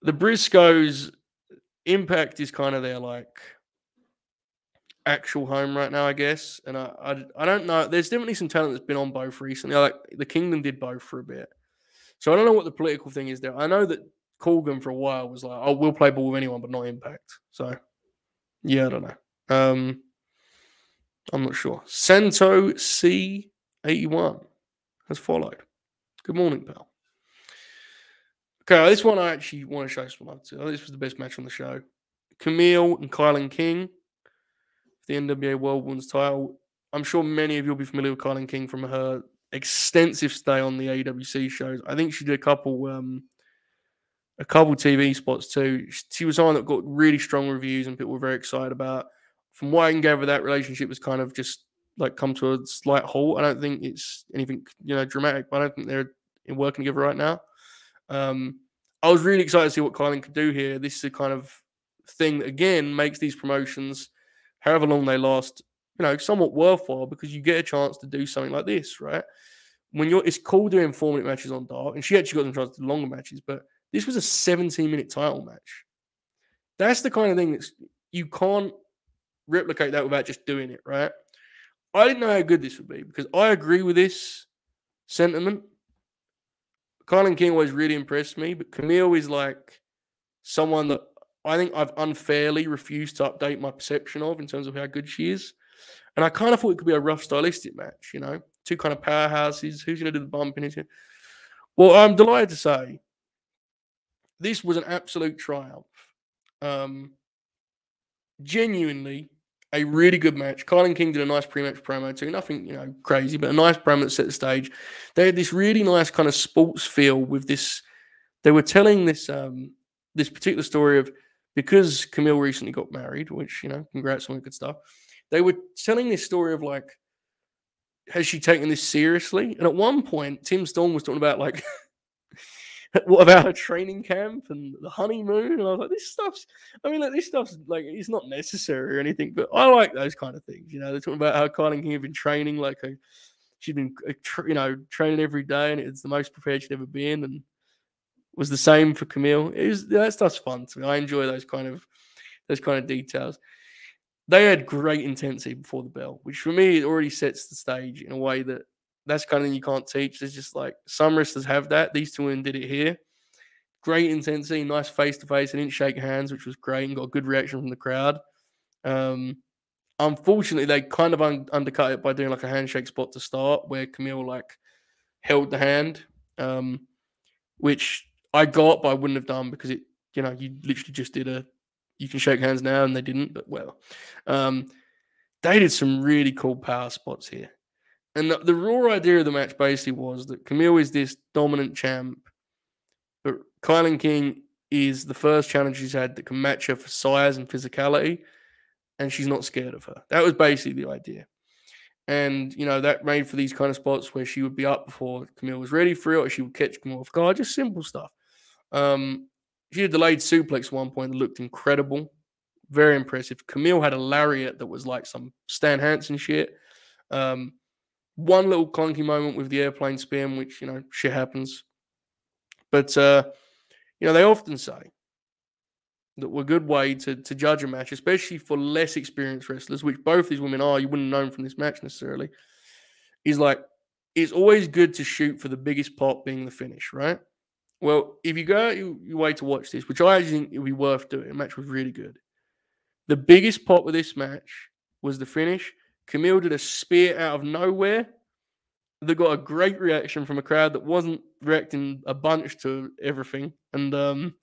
The Briscoes' Impact is kind of their like actual home right now, I guess. And I don't know. There's definitely some talent that's been on both recently. Like the Kingdom did both for a bit. So I don't know what the political thing is there. I know that Corgan for a while was like, "Oh, we'll play ball with anyone, but not Impact." So yeah, I don't know. I'm not sure. Santo C81 has followed. Good morning, pal. Okay, this one I actually want to show some love to. This was the best match on the show. Camille and Kylan King, the NWA World Women's title. I'm sure many of you will be familiar with Kylan King from her extensive stay on the AWC shows. I think she did a couple TV spots too. She was on that got really strong reviews and people were very excited about. From what I can gather, that relationship has kind of just like come to a slight halt. I don't think it's anything dramatic, but I don't think they're working together right now. I was really excited to see what Kylan could do here. This is a kind of thing that again makes these promotions, however long they last, somewhat worthwhile because you get a chance to do something like this, right? It's cool doing 4-minute matches on Dark, and she actually got them chance to do longer matches, but this was a 17-minute title match. That's the kind of thing that you can't replicate that without just doing it, right? I didn't know how good this would be because I agree with this sentiment. Kylan King always really impressed me, but Camille is like someone that I think I've unfairly refused to update my perception of in terms of how good she is. And I kind of thought it could be a rough stylistic match, two kind of powerhouses. Who's going to do the bumping? Well, I'm delighted to say this was an absolute triumph. Genuinely a really good match. Kylan King did a nice pre-match promo too. Nothing, crazy, but a nice promo that set the stage. They had this really nice kind of sports feel with this. They were telling this this particular story of because Camille recently got married, which, congrats on the good stuff. They were telling this story of like, has she taken this seriously? And at one point, Tim Storm was talking about like, what about her training camp and the honeymoon? And I was like, this stuff's like, it's not necessary or anything, but I like those kind of things. They're talking about how Kylan King had been training, like she'd been, training every day and it's the most prepared she'd ever been. And was the same for Camille. That stuff's fun to me. I enjoy those kind of details. They had great intensity before the bell, which for me it already sets the stage in a way that's kind of thing you can't teach. There's just like some wrestlers have that. These two women did it here. Great intensity, nice face to face. They didn't shake hands, which was great, and got a good reaction from the crowd. Unfortunately, they kind of undercut it by doing like a handshake spot to start, where Camille like held the hand, which I got, but I wouldn't have done because it, you literally just did you can shake hands now, and they didn't. But well, they did some really cool power spots here. And the raw idea of the match basically was that Camille is this dominant champ, but Kylan King is the first challenge she's had that can match her for size and physicality, and she's not scared of her. That was basically the idea. And, that made for these kind of spots where she would be up before Camille was ready for it, or she would catch Camille off guard, just simple stuff. She did a delayed suplex at one point that looked incredible. Very impressive. Camille had a lariat that was like some Stan Hansen shit. One little clunky moment with the airplane spin, which, shit happens. But, they often say that a good way to judge a match, especially for less experienced wrestlers, which both these women are, you wouldn't know from this match necessarily, is like, it's always good to shoot for the biggest pop being the finish, right? Well, if you go out your way to watch this, which I actually think it would be worth doing, the match was really good. The biggest pop of this match was the finish. Camille did a spear out of nowhere that got a great reaction from a crowd that wasn't reacting a bunch to everything. And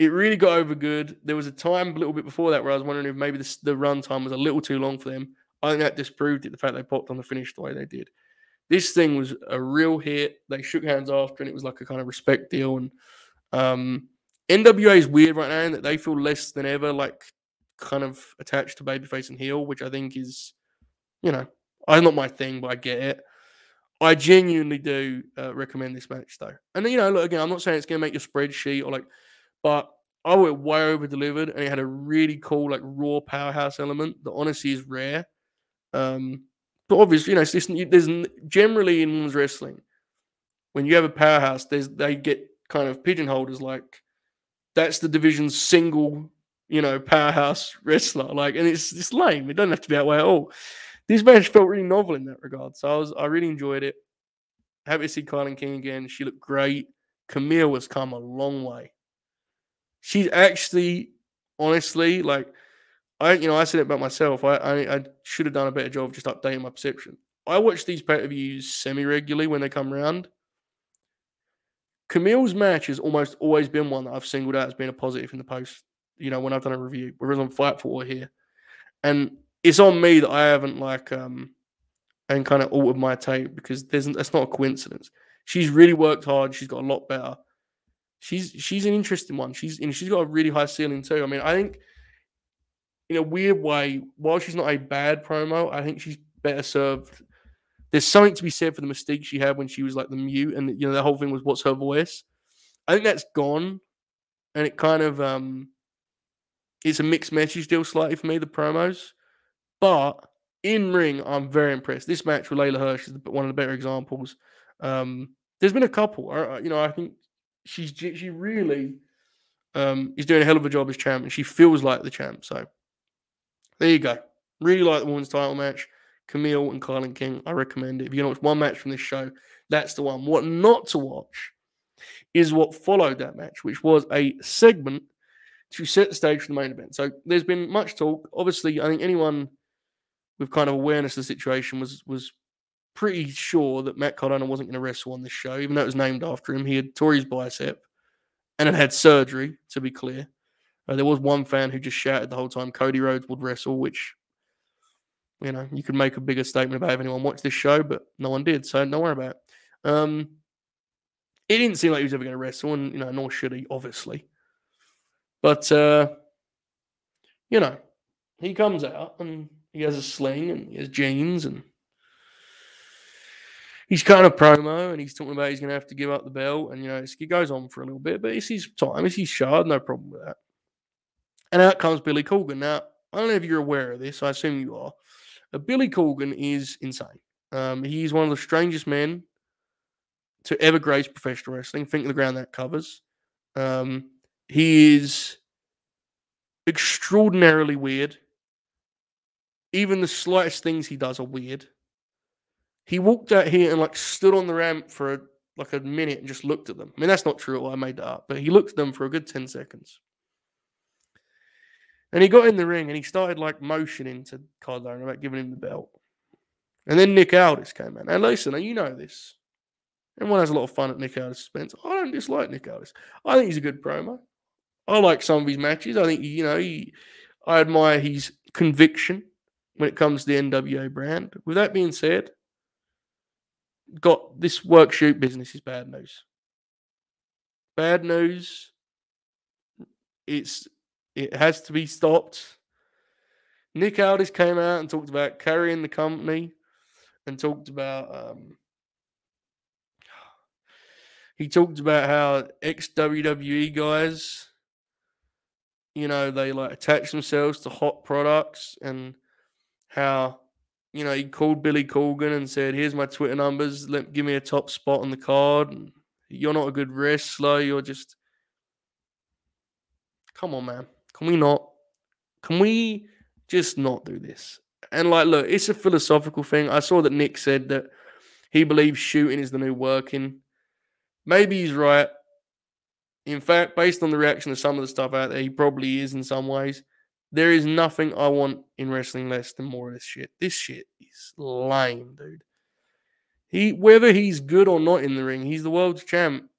It really got over good. There was a time a little bit before that where I was wondering if maybe the run time was a little too long for them. I think that disproved it, the fact they popped on the finish the way they did. This thing was a real hit. They shook hands after, and it was like a kind of respect deal. And NWA is weird right now in that they feel less than ever like kind of attached to babyface and heel, which I think is, I'm not my thing, but I get it. I genuinely do recommend this match though. And look, again, I'm not saying it's going to make your spreadsheet but I would way over delivered, and it had a really cool like raw powerhouse element that honestly is rare. But obviously, there's generally in women's wrestling, when you have a powerhouse, they get kind of pigeonholed as like that's the division's single, powerhouse wrestler. Like, and it's lame. It doesn't have to be that way at all. This match felt really novel in that regard, so I really enjoyed it. Happy to see Kylan King again. She looked great. Camille has come a long way. She's actually, honestly, like I said it about myself. I should have done a better job of just updating my perception. I watch these pay-per-views semi-regularly when they come around. Camille's match has almost always been one that I've singled out as being a positive in the post, when I've done a review, whereas on Fightful or here. And it's on me that I haven't and kind of altered my tape because that's not a coincidence. She's really worked hard. She's got a lot better. She's an interesting one. She's got a really high ceiling too. I mean, I think in a weird way, while she's not a bad promo, I think she's better served. There's something to be said for the mystique she had when she was like the mute, and the whole thing was what's her voice. I think that's gone, and it kind of it's a mixed message deal slightly for me, the promos. But in ring, I'm very impressed. This match with Layla Hirsch is one of the better examples. There's been a couple. I think she really is doing a hell of a job as champ, and she feels like the champ. So there you go. Really like the women's title match. Camille and Kylan King, I recommend it. If you're going to watch one match from this show, that's the one. What not to watch is what followed that match, which was a segment to set the stage for the main event. So there's been much talk. Obviously, I think anyone with kind of awareness of the situation was pretty sure that Matt Cardona wasn't going to wrestle on this show, even though it was named after him. He had tore his bicep and had surgery, to be clear. There was one fan who just shouted the whole time Cody Rhodes would wrestle, which, you could make a bigger statement about if anyone watched this show, but no one did, so don't worry about it. It didn't seem like he was ever going to wrestle, and, nor should he, obviously. But, he comes out, and he has a sling, and he has jeans, and he's kind of promo, and he's talking about he's going to have to give up the belt, and, it goes on for a little bit, but it's his time, it's his show, no problem with that. And out comes Billy Corgan. Now, I don't know if you're aware of this, I assume you are. Billy Corgan is insane. He's one of the strangest men to ever grace professional wrestling. Think of the ground that covers. He is extraordinarily weird. Even the slightest things he does are weird. He walked out here and stood on the ramp for a minute and just looked at them. I mean, that's not true. I made that up. But he looked at them for a good 10 seconds. And he got in the ring and he started motioning to Cardona about giving him the belt. And then Nick Aldis came in. Now listen, you know this. Everyone has a lot of fun at Nick Aldis' expense. I don't dislike Nick Aldis. I think he's a good promo. I like some of his matches. I think, I admire his conviction when it comes to the NWA brand. With that being said, this work shoot business is bad news. Bad news. It has to be stopped. Nick Aldis came out and talked about carrying the company and talked about he talked about how ex-WWE guys, they attach themselves to hot products, and how, he called Billy Corgan and said, here's my Twitter numbers, give me a top spot on the card. And you're not a good wrestler, you're just... Come on, man. Can we just not do this? And look, it's a philosophical thing. I saw that Nick said that he believes shooting is the new working. Maybe he's right. In fact, based on the reaction of some of the stuff out there, he probably is in some ways. There is nothing I want in wrestling less than more of this shit. This shit is lame, dude. Whether he's good or not in the ring, he's the world's champ.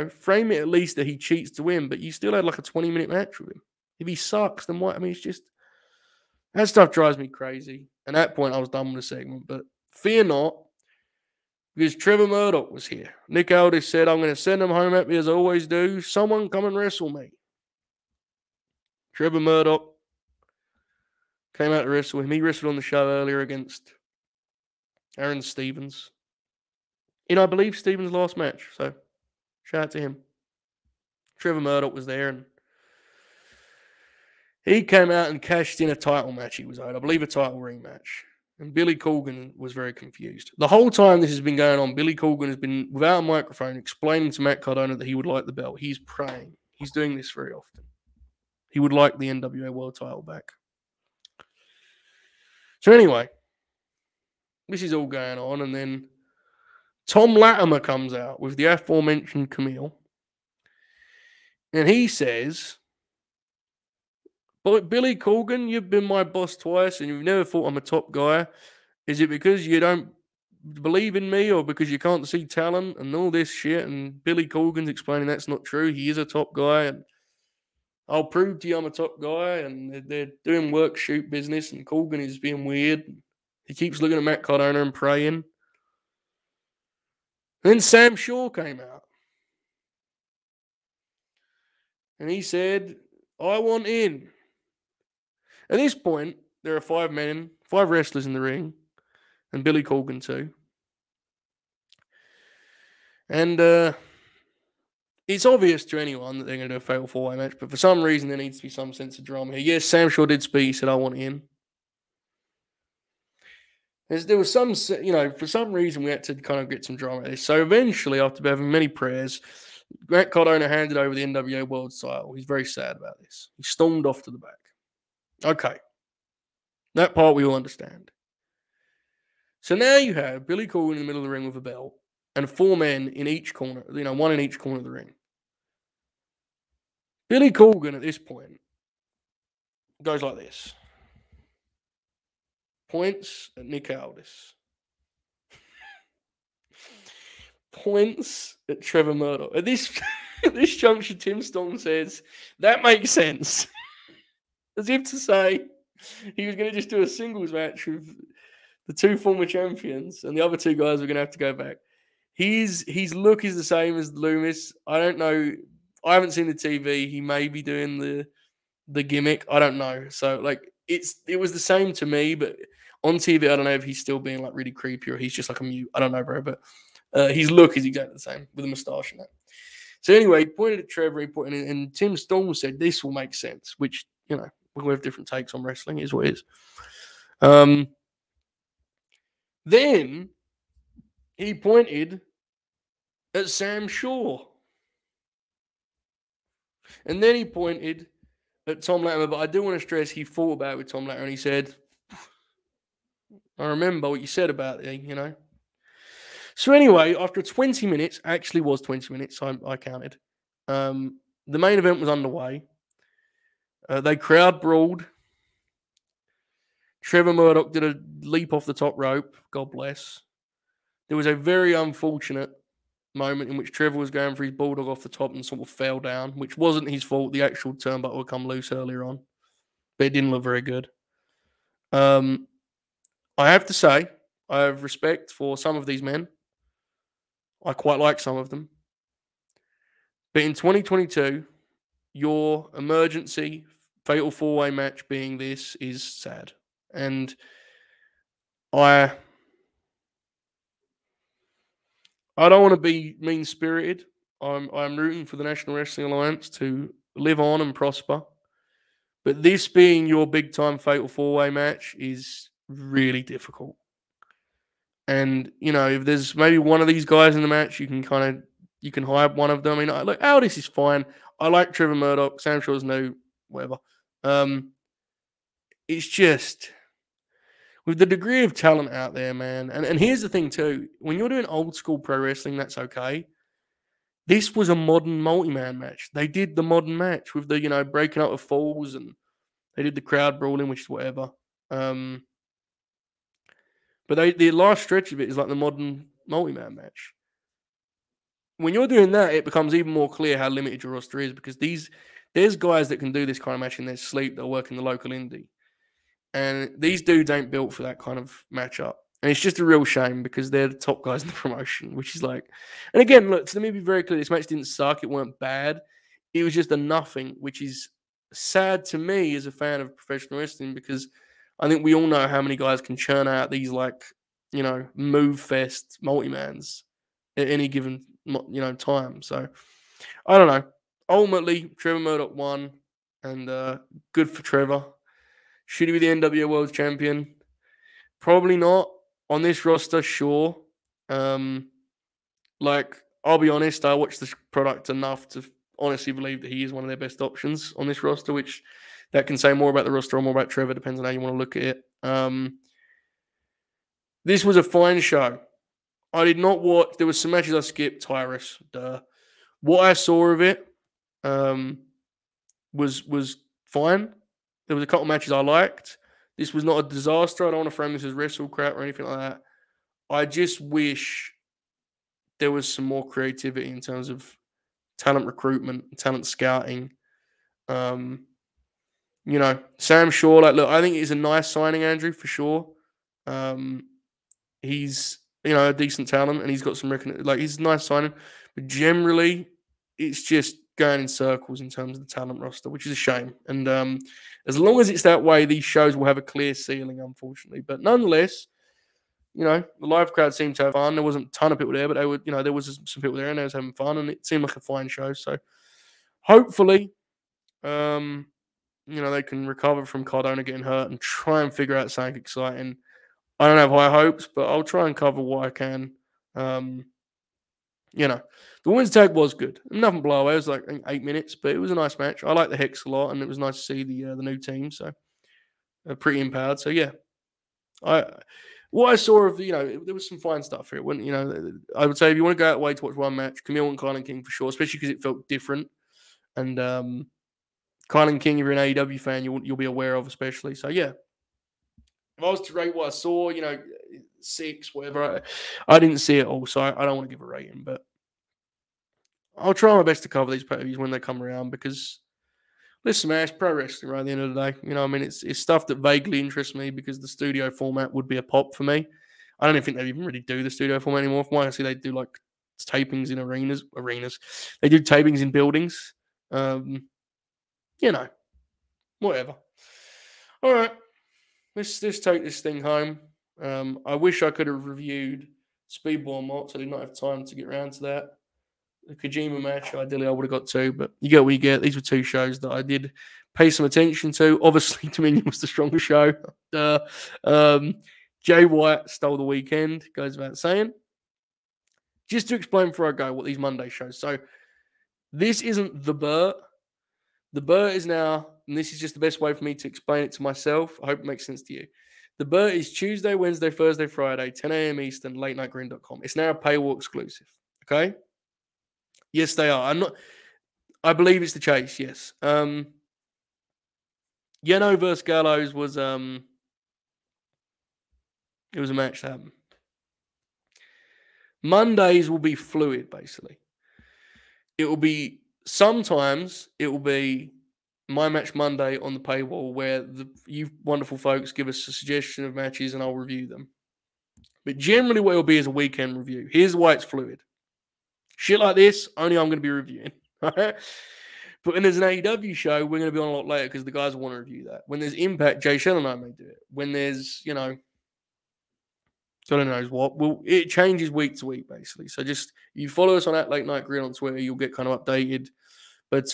Frame it at least that he cheats to win, but you still had like a 20-minute match with him. If he sucks, then what? I mean, it's just that stuff drives me crazy. And at that point, I was done with the segment. But fear not, because Trevor Murdoch was here. Nick Aldis said, "I'm going to send him home happy as I always do. Someone come and wrestle me." Trevor Murdoch came out to wrestle him. He wrestled on the show earlier against Aaron Stevens in, I believe, Stevens' last match. So shout out to him. Trevor Murdoch was there, and he came out and cashed in a title match he was owed. I believe a title rematch. And Billy Corgan was very confused. The whole time this has been going on, Billy Corgan has been, without a microphone, explaining to Matt Cardona that he would like the belt. He's praying. He's doing this very often. He would like the NWA World title back. So anyway, this is all going on, and then Tom Latimer comes out with the aforementioned Camille, and he says, "But Billy Corgan, you've been my boss twice, and you've never thought I'm a top guy. Is it because you don't believe in me, or because you can't see talent and all this shit?" And Billy Corgan's explaining that's not true. He is a top guy, and I'll prove to you I'm a top guy. And they're doing work shoot business, and Corgan is being weird. He keeps looking at Matt Cardona and praying. And then Sam Shaw came out, and he said, "I want in." At this point, there are 5 wrestlers in the ring, and Billy Corgan too. And it's obvious to anyone that they're going to do a fatal 4-way match, but for some reason there needs to be some sense of drama here. Yes, Sam Shaw did speak. He said, "I want in." There was some, for some reason we had to kind of get some drama at this. So eventually, after having many prayers, Matt Cardona handed over the NWA World title. He's very sad about this. He stormed off to the back. Okay. That part we all understand. So now you have Billy Corgan in the middle of the ring with a belt and 4 men in each corner, 1 in each corner of the ring. Billy Corgan at this point goes like this. Points at Nick Aldis. Points at Trevor Murdoch. At this juncture, Tim Storm says, "That makes sense." As if to say he was going to just do a singles match with the 2 former champions, and the other 2 guys were going to have to go back. His look is the same as Loomis. I don't know. I haven't seen the TV. He may be doing the gimmick. I don't know. So it was the same to me, but on TV, I don't know if he's still being like really creepy or he's just like a mute. I don't know, bro. But his look is exactly the same with a moustache and that. So anyway, he pointed at Trevor. He pointed, and Tim Storm said this will make sense, which we have different takes on wrestling. It is what it is. Then he pointed at Sam Shaw. And then he pointed at Tom Latimer, but I do want to stress he thought about it with Tom Latimer, and he said, "I remember what you said about it, So anyway, after 20 minutes, actually was 20 minutes, I counted, the main event was underway. They crowd brawled. Trevor Murdoch did a leap off the top rope. God bless. There was a very unfortunate moment in which Trevor was going for his bulldog off the top and sort of fell down, which wasn't his fault. The actual turnbuckle would come loose earlier on, but it didn't look very good. I have to say, I have respect for some of these men. I quite like some of them. But in 2022, your emergency fatal 4-way match being this is sad. And I don't want to be mean-spirited. I'm rooting for the National Wrestling Alliance to live on and prosper. But this being your big-time fatal 4-way match is really difficult. And, if there's maybe one of these guys in the match, you can hire one of them. I mean, look, Aldis is fine. I like Trevor Murdoch. Sam Shaw's no, whatever. It's just, with the degree of talent out there, man. And here's the thing, too. When you're doing old-school pro wrestling, that's okay. This was a modern multi-man match. They did the modern match with the, breaking up of falls, and they did the crowd brawling, which is whatever. But the last stretch of it is like the modern multi-man match. when you're doing that, it becomes even more clear how limited your roster is because there's guys that can do this kind of match in their sleep that work in the local indie. And these dudes ain't built for that kind of matchup. And it's just a real shame because they're the top guys in the promotion, which is like, and again, look, let me be very clear. This match didn't suck. It weren't bad. It was just a nothing, which is sad to me as a fan of professional wrestling because I think we all know how many guys can churn out these like, move fest multi-mans at any given, time. So I don't know. Ultimately, Trevor Murdoch won and good for Trevor. Should he be the NWA World Champion? Probably not. On this roster, sure. I'll be honest, I watched this product enough to honestly believe that he is one of their best options on this roster, which that can say more about the roster or more about Trevor, depends on how you want to look at it. This was a fine show. I did not watch. There was some matches I skipped. Tyrus. What I saw of it was fine. There was a couple matches I liked. This was not a disaster. I don't want to frame this as wrestle crap or anything like that. I just wish there was some more creativity in terms of talent recruitment, talent scouting. Sam Shaw, look, I think he's a nice signing, Andrew, for sure. He's, a decent talent and he's got some he's a nice signing. But generally, it's just going in circles in terms of the talent roster, which is a shame. And as long as it's that way, these shows will have a clear ceiling, unfortunately. But nonetheless, the live crowd seemed to have fun. There wasn't a ton of people there, but they were, there was some people there and they was having fun, and it seemed like a fine show. So hopefully, they can recover from Cardona getting hurt and try and figure out something exciting. I don't have high hopes, but I'll try and cover what I can. The women's tag was good. Nothing blow away. It was like 8 minutes, but it was a nice match. I like the Hex a lot, and it was nice to see the new team. So pretty empowered. So yeah, what I saw of there was some fine stuff here. When I would say if you want to go out of the way to watch one match, Camille and Kylan King for sure, especially because it felt different. And Kylan King, if you're an AEW fan, you'll be aware of, especially. So yeah, if I was to rate what I saw, 6, whatever, I didn't see it all, so I don't want to give a rating, but I'll try my best to cover these pay-per-views when they come around because, listen, man, it's pro wrestling, right? At the end of the day, it's stuff that vaguely interests me because the studio format would be a pop for me. I don't even think they even really do the studio format anymore. From what I see, they do like tapings in arenas. They do tapings in buildings. Whatever. All right, let's take this thing home. I wish I could have reviewed Speedball and Mott's. I did not have time to get around to that. The Kojima match, ideally I would have got 2, but you get what you get. These were 2 shows that I did pay some attention to. Obviously, Dominion was the stronger show. Jay White stole the weekend, goes without saying. Just to explain before I go what these Monday shows. So, this isn't The Burt. The Burt is now, and this is just the best way for me to explain it to myself. I hope it makes sense to you. The Burt is Tuesday, Wednesday, Thursday, Friday, 10 a.m. Eastern, latenightgrin.com. It's now a paywall exclusive. Okay? Yes, they are. I believe it's the Chase, yes. Yano versus Gallows was it was a match that happened. Mondays will be fluid, basically. Sometimes it will be My Match Monday on the paywall where you wonderful folks give us a suggestion of matches and I'll review them. But generally what it will be is a weekend review. Here's why it's fluid. Shit like this, only I'm going to be reviewing. Right? But when there's an AEW show, we're going to be on a lot later because the guys want to review that. When there's Impact, Jay Shell and I may do it. When there's, God knows what. Well, it changes week to week, basically. So just, you follow us on at Late Night Grin on Twitter, you'll get kind of updated. But,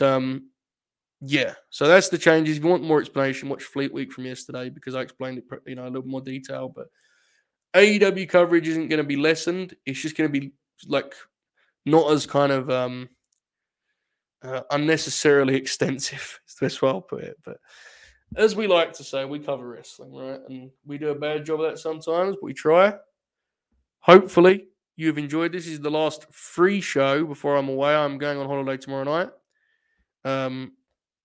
yeah. So that's the changes. If you want more explanation, watch Fleet Week from yesterday because I explained it, a little more detail. But AEW coverage isn't going to be lessened. It's just going to be, not as kind of unnecessarily extensive, is the best way I'll put it. But as we like to say, we cover wrestling, right? And we do a bad job of that sometimes, but we try. Hopefully, you've enjoyed this. This is the last free show before I'm away. I'm going on holiday tomorrow night.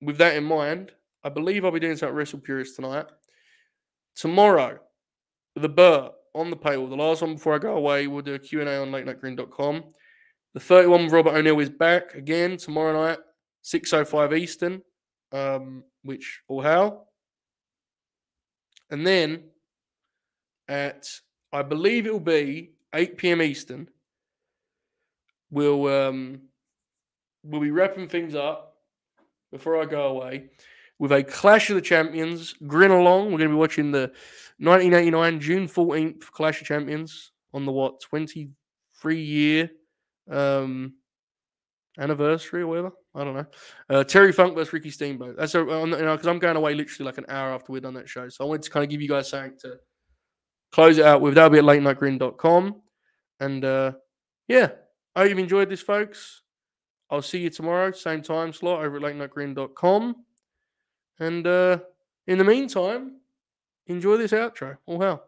With that in mind, I believe I'll be doing something Wrestle Purists tonight. Tomorrow, The Burt on the paywall, the last one before I go away, we'll do a Q&A on latenightgrin.com. The 31 with Robert O'Neill is back again tomorrow night, 6:05 Eastern, which all hail. And then at, I believe it will be 8 p.m. Eastern, we'll be wrapping things up before I go away with a Clash of the Champions Grin along. We're going to be watching the 1989 June 14th Clash of Champions on the 23-year anniversary or whatever. I don't know. Terry Funk versus Ricky Steamboat. That's because I'm going away literally like an hour after we're done that show. So I wanted to kind of give you guys something to close it out with. That'll be at latenightgrin.com. And yeah, I hope you've enjoyed this, folks. I'll see you tomorrow, same time slot over at latenightgrin.com. And in the meantime, enjoy this outro. All hell.